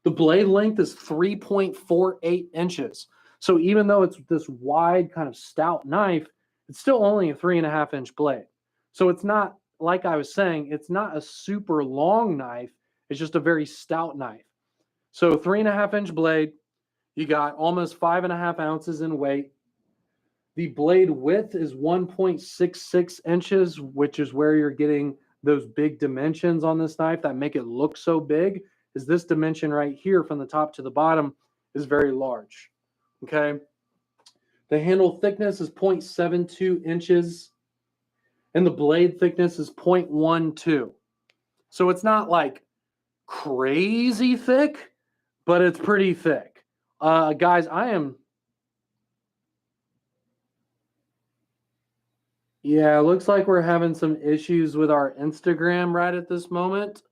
The blade length is 3.48 inches. So even though it's this wide kind of stout knife, it's still only a 3.5 inch blade. So it's not, like I was saying, it's not a super long knife. It's just a very stout knife. So 3.5 inch blade, you got almost 5.5 ounces in weight. The blade width is 1.66 inches, which is where you're getting those big dimensions on this knife that make it look so big. Is this dimension right here from the top to the bottom is very large. Okay. The handle thickness is 0.72 inches and the blade thickness is 0.12. So it's not like crazy thick, but it's pretty thick. Guys, yeah, it looks like we're having some issues with our Instagram right at this moment.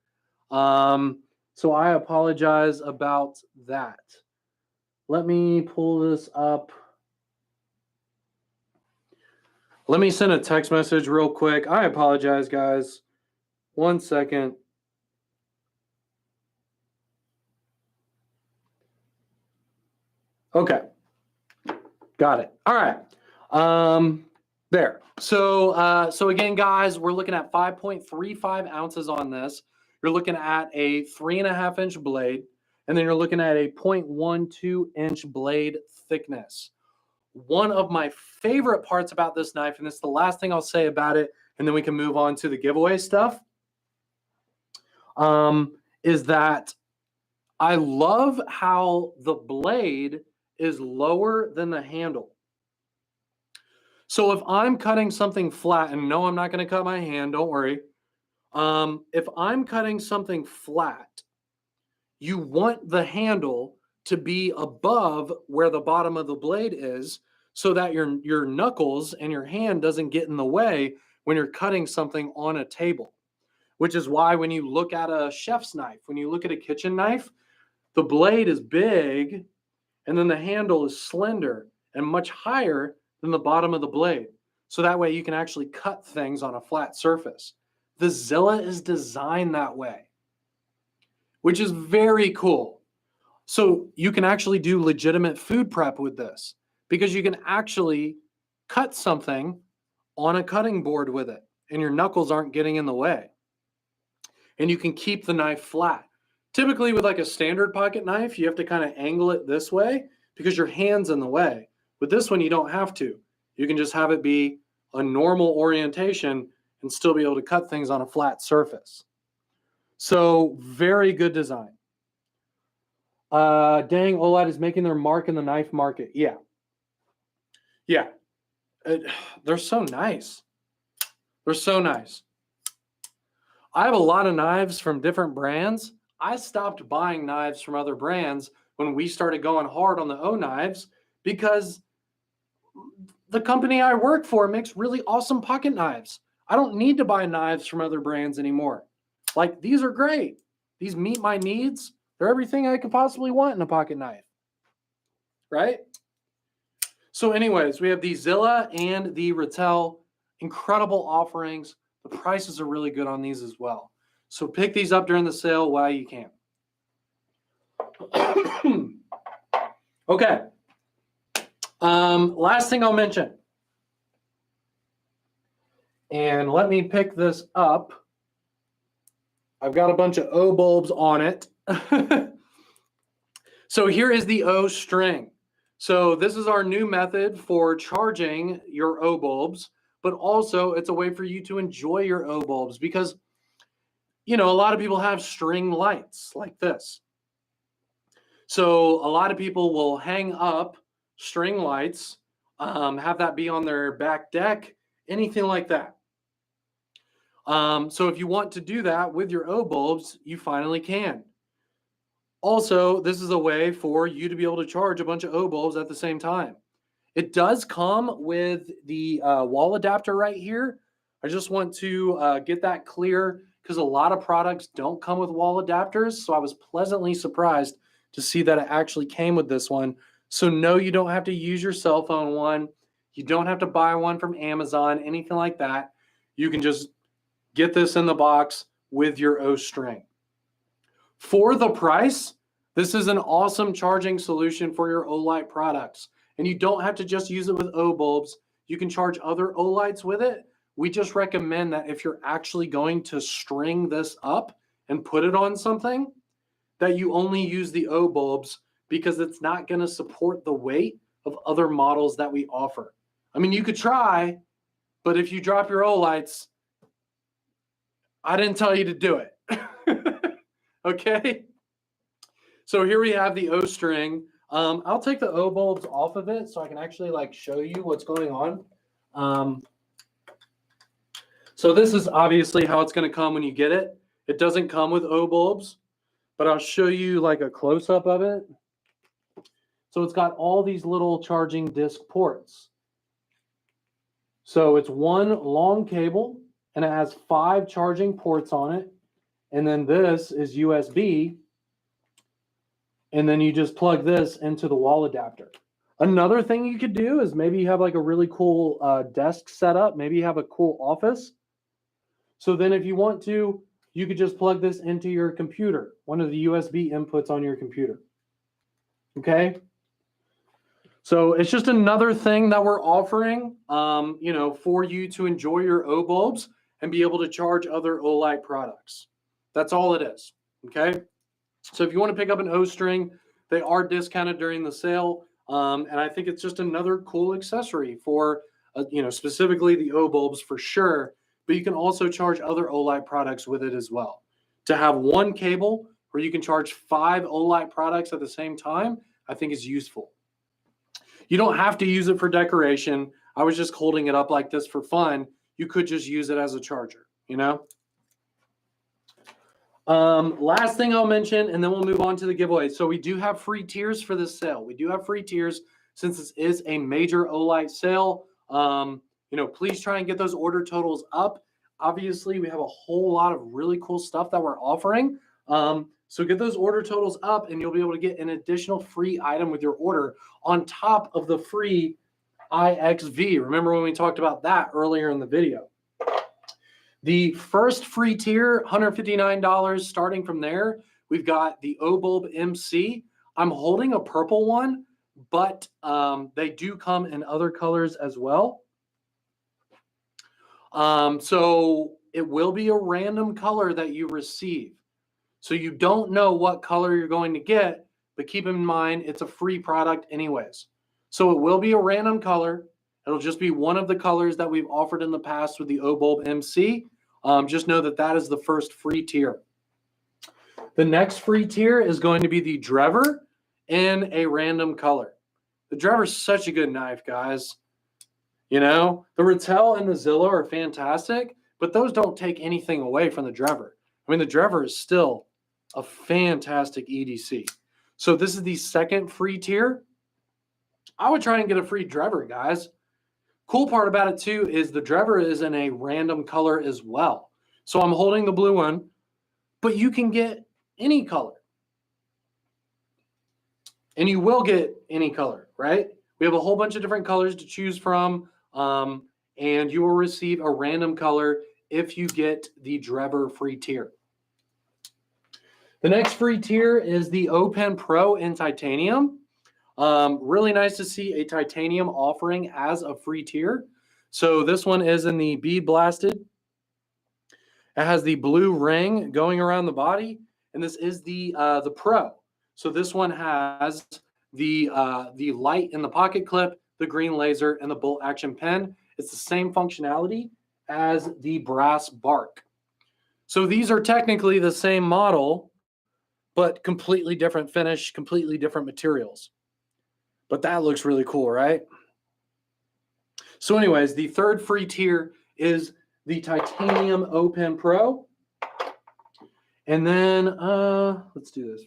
So I apologize about that. Let me pull this up. Let me send a text message real quick. I apologize, guys. 1 second. Okay. Got it. All right. There. So again, guys, we're looking at 5.35 ounces on this. You're looking at a 3.5 inch blade, and then you're looking at a 0.12 inch blade thickness. One of my favorite parts about this knife, and this is the last thing I'll say about it, and then we can move on to the giveaway stuff, is that I love how the blade is lower than the handle. So if I'm cutting something flat, and no, I'm not going to cut my hand, don't worry. If I'm cutting something flat, you want the handle to be above where the bottom of the blade is so that your knuckles and your hand doesn't get in the way when you're cutting something on a table. Which is why when you look at a chef's knife, when you look at a kitchen knife, the blade is big and then the handle is slender and much higher than the bottom of the blade. So that way you can actually cut things on a flat surface. The Zilla is designed that way, which is very cool. So you can actually do legitimate food prep with this because you can actually cut something on a cutting board with it and your knuckles aren't getting in the way. And you can keep the knife flat. Typically with like a standard pocket knife, you have to kind of angle it this way because your hand's in the way. With this one, you don't have to. You can just have it be a normal orientation and still be able to cut things on a flat surface. So very good design. Dang, Olight is making their mark in the knife market. Yeah. Yeah. They're so nice. They're so nice. I have a lot of knives from different brands. I stopped buying knives from other brands when we started going hard on the O knives because the company I work for makes really awesome pocket knives. I don't need to buy knives from other brands anymore. Like, these are great. These meet my needs. They're everything I could possibly want in a pocket knife. Right? So anyways, we have the Zilla and the Rattel. Incredible offerings. The prices are really good on these as well. So pick these up during the sale while you can. Okay. Last thing I'll mention. And let me pick this up. I've got a bunch of O bulbs on it. So here is the O string. So this is our new method for charging your O bulbs, but also it's a way for you to enjoy your O bulbs because, you know, a lot of people have string lights like this. So a lot of people will hang up string lights, have that be on their back deck, anything like that. So if you want to do that with your O bulbs, you finally can. Also, this is a way for you to be able to charge a bunch of O bulbs at the same time. It does come with the wall adapter right here. I just want to get that clear because a lot of products don't come with wall adapters. So I was pleasantly surprised to see that it actually came with this one. So no, you don't have to use your cell phone one. You don't have to buy one from Amazon, anything like that. You can just get this in the box with your O string. For the price, this is an awesome charging solution for your Olight products. And you don't have to just use it with O bulbs. You can charge other Olights with it. We just recommend that if you're actually going to string this up and put it on something, that you only use the O bulbs because it's not going to support the weight of other models that we offer. I mean, you could try, but if you drop your Olights, I didn't tell you to do it. Okay? So here we have the O string. I'll take the O bulbs off of it so I can actually like show you what's going on. So this is obviously how it's going to come when you get it. It doesn't come with O bulbs, but I'll show you like a close-up of it. So it's got all these little charging disc ports. So it's one long cable and it has 5 charging ports on it. And then this is USB. And then you just plug this into the wall adapter. Another thing you could do is maybe you have like a really cool desk setup. Maybe you have a cool office. So then if you want to, you could just plug this into your computer, one of the USB inputs on your computer. Okay? So it's just another thing that we're offering, you know, for you to enjoy your O bulbs and be able to charge other Olight products. That's all it is. Okay? So if you want to pick up an O string, they are discounted during the sale. And I think it's just another cool accessory for, you know, specifically the O bulbs for sure. But you can also charge other Olight products with it as well. To have one cable where you can charge 5 Olight products at the same time, I think is useful. You don't have to use it for decoration. I was just holding it up like this for fun. You could just use it as a charger, you know? Last thing I'll mention, and then we'll move on to the giveaway. So we do have free tiers for this sale. We do have free tiers since this is a major Olight sale. You know, please try and get those order totals up. Obviously, we have a whole lot of really cool stuff that we're offering. So get those order totals up and you'll be able to get an additional free item with your order on top of the free IXV. Remember when we talked about that earlier in the video? The first free tier, $159. Starting from there, we've got the O bulb MC. I'm holding a purple one, but they do come in other colors as well. So it will be a random color that you receive. So you don't know what color you're going to get, but keep in mind it's a free product anyways. So it will be a random color. It'll just be one of the colors that we've offered in the past with the Obulb MC. Just know that that is the first free tier. The next free tier is going to be the Drever in a random color. The Drever's such a good knife, guys. You know, the Rattel and the Zilla are fantastic, but those don't take anything away from the Drever. I mean, the Drever is still a fantastic EDC. So this is the second free tier. I would try and get a free Drever, guys. Cool part about it too is the Drever is in a random color as well. So I'm holding the blue one, but you can get any color. And you will get any color, right? We have a whole bunch of different colors to choose from, and you will receive a random color if you get the Drever free tier. The next free tier is the O-Pen Pro in titanium. Really nice to see a titanium offering as a free tier. So this one is in the bead blasted. It has the blue ring going around the body, and this is the Pro. So this one has the light in the pocket clip, the green laser, and the bolt action pen. It's the same functionality as the brass bark. So these are technically the same model, but completely different finish, completely different materials. But that looks really cool, right? So anyways, the third free tier is the titanium O-Pen Pro. And then, let's do this.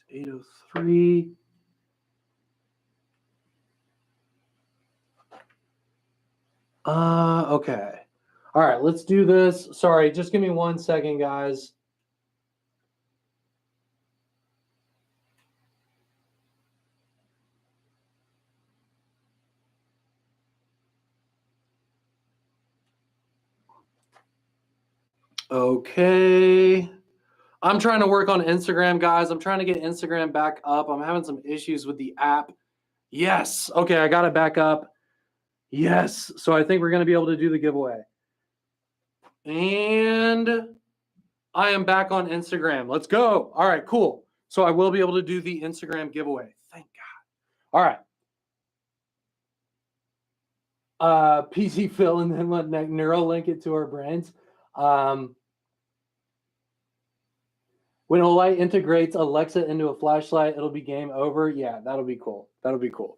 803. Okay. All right, let's do this. Sorry, just give me 1 second, guys. Okay. I'm trying to work on Instagram, guys. I'm trying to get Instagram back up. I'm having some issues with the app. Yes. Okay, I got it back up. Yes. So I think we're going to be able to do the giveaway. And I am back on Instagram. Let's go. All right, cool. So I will be able to do the Instagram giveaway. Thank God. All right. PC Phil, and then let Neuralink it to our brains. When Olight integrates Alexa into a flashlight, it'll be game over. Yeah, that'll be cool. That'll be cool.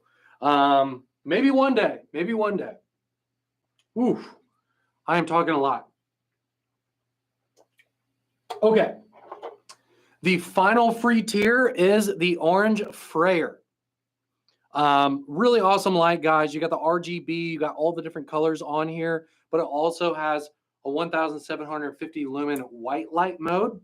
Maybe one day. Maybe one day. Oof. I am talking a lot. Okay. The final free tier is the Orange Freyer. Really awesome light, guys. You got the RGB, you got all the different colors on here, but it also has a 1750 lumen white light mode.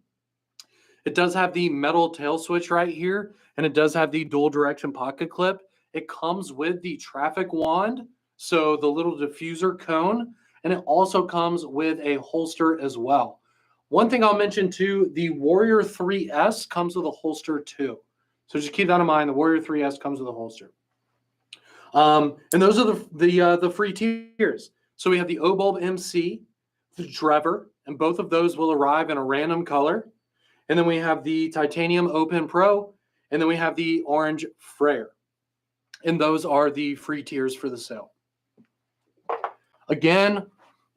It does have the metal tail switch right here, and it does have the dual direction pocket clip. It comes with the traffic wand, so the little diffuser cone, and it also comes with a holster as well. One thing I'll mention too, the Warrior 3S comes with a holster too. So just keep that in mind. The Warrior 3S comes with a holster. And those are the free tiers. So we have the Obulb MC, the Drever, and both of those will arrive in a random color. And then we have the Titanium O-Pen Pro, and then we have the Orange Freyer. And those are the free tiers for the sale. Again,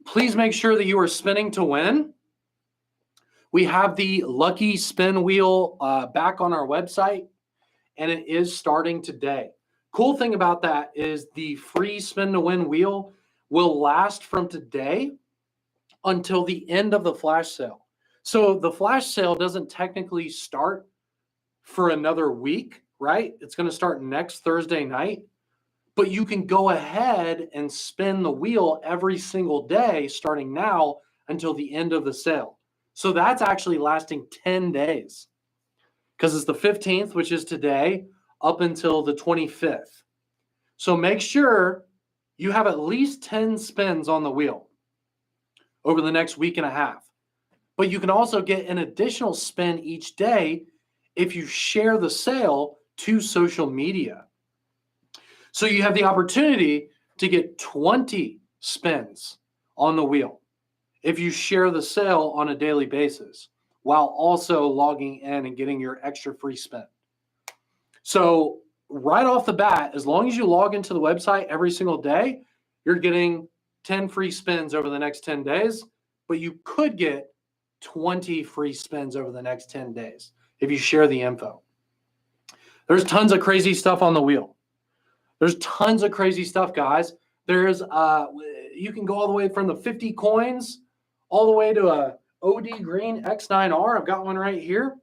please make sure that you are spinning to win. We have the Lucky Spin Wheel back on our website, and it is starting today. Cool thing about that is the free Spin to Win wheel will last from today until the end of the flash sale. So the flash sale doesn't technically start for another week, right? It's going to start next Thursday night, but you can go ahead and spin the wheel every single day starting now until the end of the sale. So that's actually lasting 10 days because it's the 15th, which is today, up until the 25th. So make sure you have at least 10 spins on the wheel over the next week and a half. But you can also get an additional spin each day if you share the sale to social media. So you have the opportunity to get 20 spins on the wheel if you share the sale on a daily basis. while also logging in and getting your extra free spin. So right off the bat, as long as you log into the website every single day, you're getting 10 free spins over the next 10 days, but you could get 20 free spins over the next 10 days if you share the info. There's tons of crazy stuff on the wheel. There's tons of crazy stuff, guys. There's you can go all the way from the 50 coins all the way to a OD Green X9R. I've got one right here.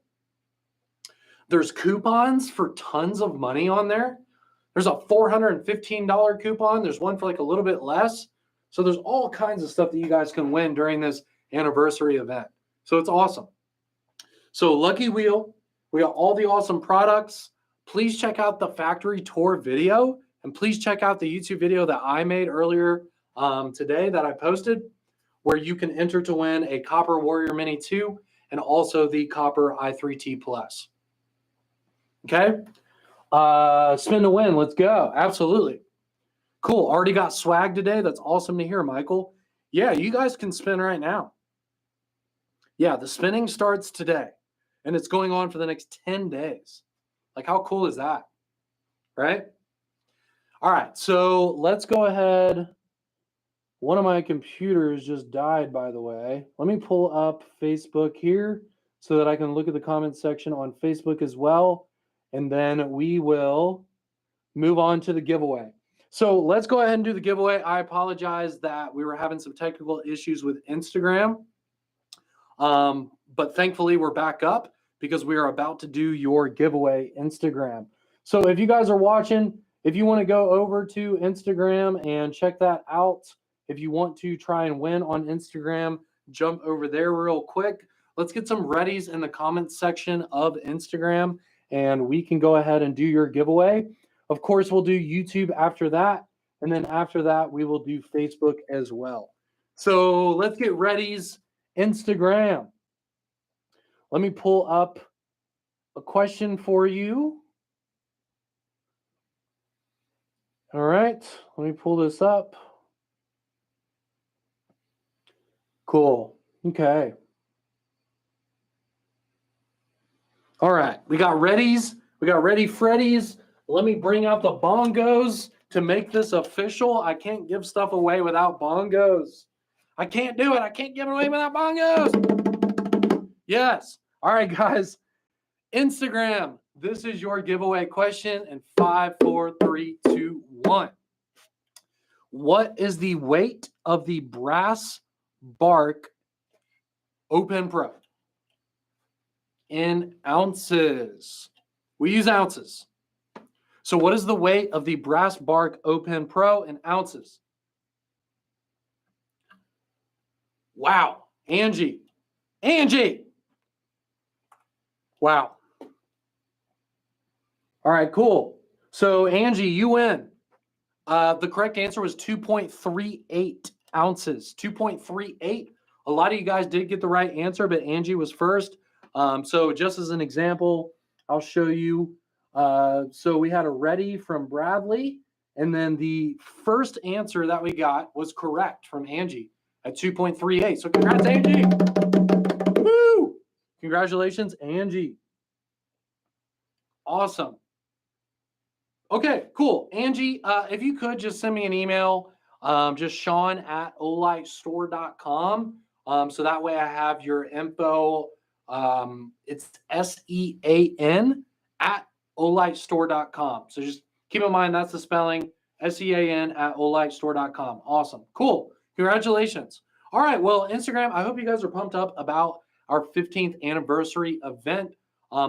There's coupons for tons of money on there. There's a $415 coupon. There's one for like a little bit less. So there's all kinds of stuff that you guys can win during this anniversary event. So it's awesome. So Lucky Wheel, we got all the awesome products. Please check out the factory tour video, and please check out the YouTube video that I made earlier today that I posted, where you can enter to win a Copper Warrior Mini 2 and also the Copper i3T Plus. Okay, spin to win. Let's go. Absolutely. Cool. Already got swag today. That's awesome to hear, Michael. Yeah, you guys can spin right now. Yeah, the spinning starts today, and it's going on for the next 10 days. Like, how cool is that? Right? All right, so let's go ahead. One of my computers just died, by the way. Let me pull up Facebook here so that I can look at the comment section on Facebook as well. And then we will move on to the giveaway. So let's go ahead and do the giveaway. I apologize that we were having some technical issues with Instagram. But thankfully we're back up because we are about to do your giveaway Instagram. So if you guys are watching, if you want to go over to Instagram and check that out, if you want to try and win on Instagram, jump over there real quick. Let's get some readies in the comment section of Instagram, and we can go ahead and do your giveaway. Of course, we'll do YouTube after that, and then after that, we will do Facebook as well. So let's get readies. Instagram. Let me pull up a question for you. All right, let me pull this up. Cool. Okay. All right, we got readies. We got ready Freddies. Let me bring out the bongos to make this official. I can't give stuff away without bongos. I can't do it. I can't give it away without bongos. Yes. All right, guys. Instagram. This is your giveaway question in 5, 4, 3, 2, 1. What is the weight of the brass bark Open Pro? In ounces. We use ounces. So what is the weight of the brass bark Open Pro in ounces? Wow. Angie. Wow. All right, cool. So Angie, you win. The correct answer was 2.38 ounces. 2.38. A lot of you guys did get the right answer, but Angie was first. So just as an example, I'll show you. So we had a ready from Bradley, and then the first answer that we got was correct from Angie at 2.38. So congrats, Angie. Woo! Congratulations, Angie. Awesome. Okay, cool. Angie, if you could just send me an email, just Sean@olightstore.com. So that way I have your info. It's SEAN @olightstore.com. So just keep in mind that's the spelling, SEAN @olightstore.com. Awesome. Cool. Congratulations. All right. Well, Instagram, I hope you guys are pumped up about our 15th anniversary event.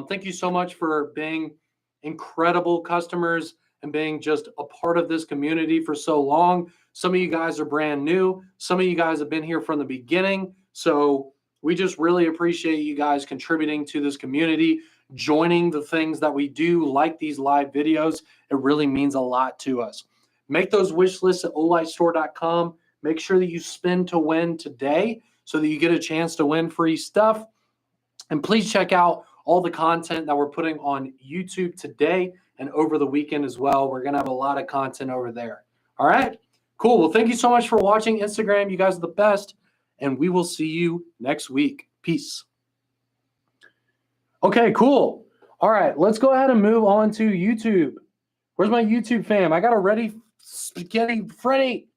Thank you so much for being incredible customers and being just a part of this community for so long. Some of you guys are brand new. Some of you guys have been here from the beginning. So we just really appreciate you guys contributing to this community, joining the things that we do, like these live videos. It really means a lot to us. Make those wish lists at olightstore.com. Make sure that you spin to win today so that you get a chance to win free stuff. And please check out all the content that we're putting on YouTube today and over the weekend as well. We're going to have a lot of content over there. All right, cool. Well, thank you so much for watching Instagram. You guys are the best, and we will see you next week. Peace. Okay, cool. All right, let's go ahead and move on to YouTube. Where's my YouTube fam? I got a ready spaghetti Freddy.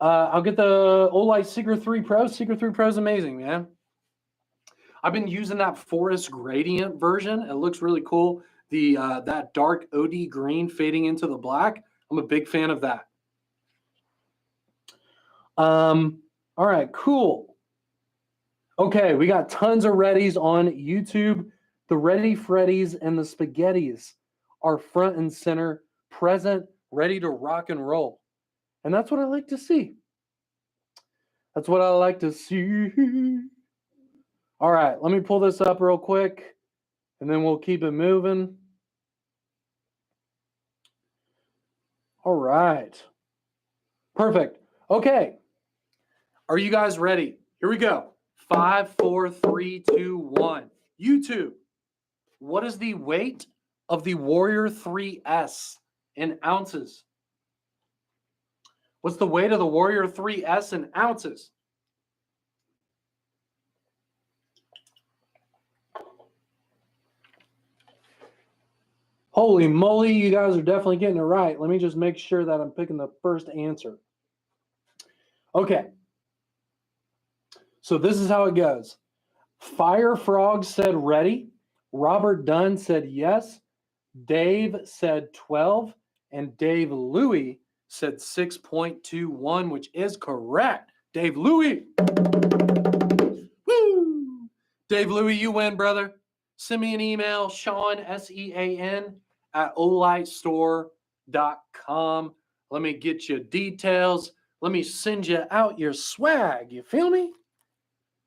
I'll get the Olight Secret 3 Pro. Secret 3 Pro is amazing, man. I've been using that forest gradient version. It looks really cool. The that dark OD green fading into the black. I'm a big fan of that. All right, cool. Okay, we got tons of Readies on YouTube. The Ready Freddies and the Spaghettis are front and center, present, ready to rock and roll. And that's what I like to see. That's what I like to see. All right, let me pull this up real quick, and then we'll keep it moving. All right. Perfect. Okay. Are you guys ready? Here we go. 5, 4, 3, 2, 1. YouTube. What is the weight of the Warrior 3S in ounces? What's the weight of the Warrior 3S in ounces? Holy moly, you guys are definitely getting it right. Let me just make sure that I'm picking the first answer. Okay. So this is how it goes. Fire Frog said ready. Robert Dunn said yes. Dave said 12. And Dave Louie said 6.21, which is correct. Dave Louie. Woo! Dave Louie, you win, brother. Send me an email, Sean, SEAN, at olightstore.com. Let me get you details. Let me send you out your swag. You feel me?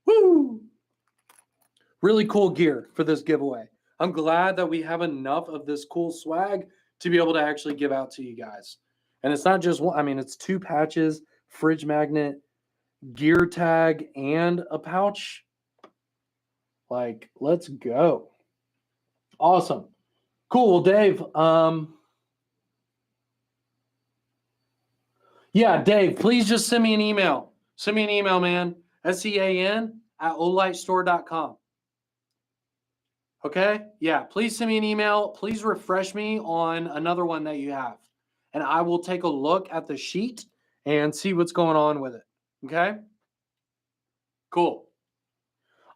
Woo! Really cool gear for this giveaway. I'm glad that we have enough of this cool swag to be able to actually give out to you guys. And it's not just one, I mean, it's 2 patches, fridge magnet, gear tag, and a pouch. Like, let's go. Awesome. Cool. Well, Dave, yeah, Dave, please just send me an email. Send me an email, man. SEAN at olightstore.com. Okay? Yeah, please send me an email. Please refresh me on another one that you have. And I will take a look at the sheet and see what's going on with it. Okay? Cool.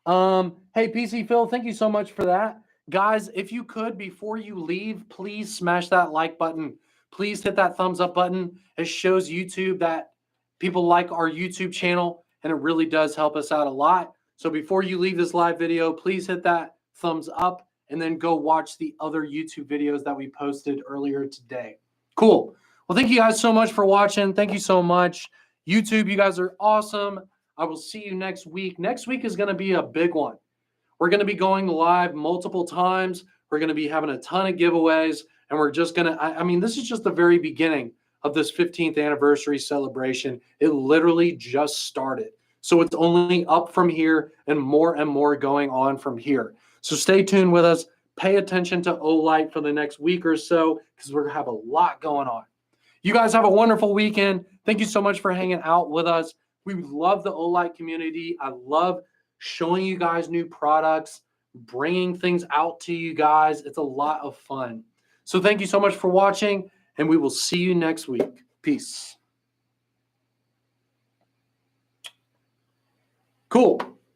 Hey, PC Phil, thank you so much for that. Guys, if you could, before you leave, please smash that like button. Please hit that thumbs up button. It shows YouTube that people like our YouTube channel, and it really does help us out a lot. So before you leave this live video, please hit that thumbs up and then go watch the other YouTube videos that we posted earlier today. Cool. Well, thank you guys so much for watching. Thank you so much. YouTube, you guys are awesome. I will see you next week. Next week is going to be a big one. We're going to be going live multiple times. We're going to be having a ton of giveaways, and we're just going to, I mean, this is just the very beginning of this 15th anniversary celebration. It literally just started. So it's only up from here and more going on from here. So stay tuned with us. Pay attention to Olight for the next week or so, because we're going to have a lot going on. You guys have a wonderful weekend. Thank you so much for hanging out with us. We love the Olight community. I love showing you guys new products, bringing things out to you guys. It's a lot of fun. So thank you so much for watching, and we will see you next week. Peace. Cool.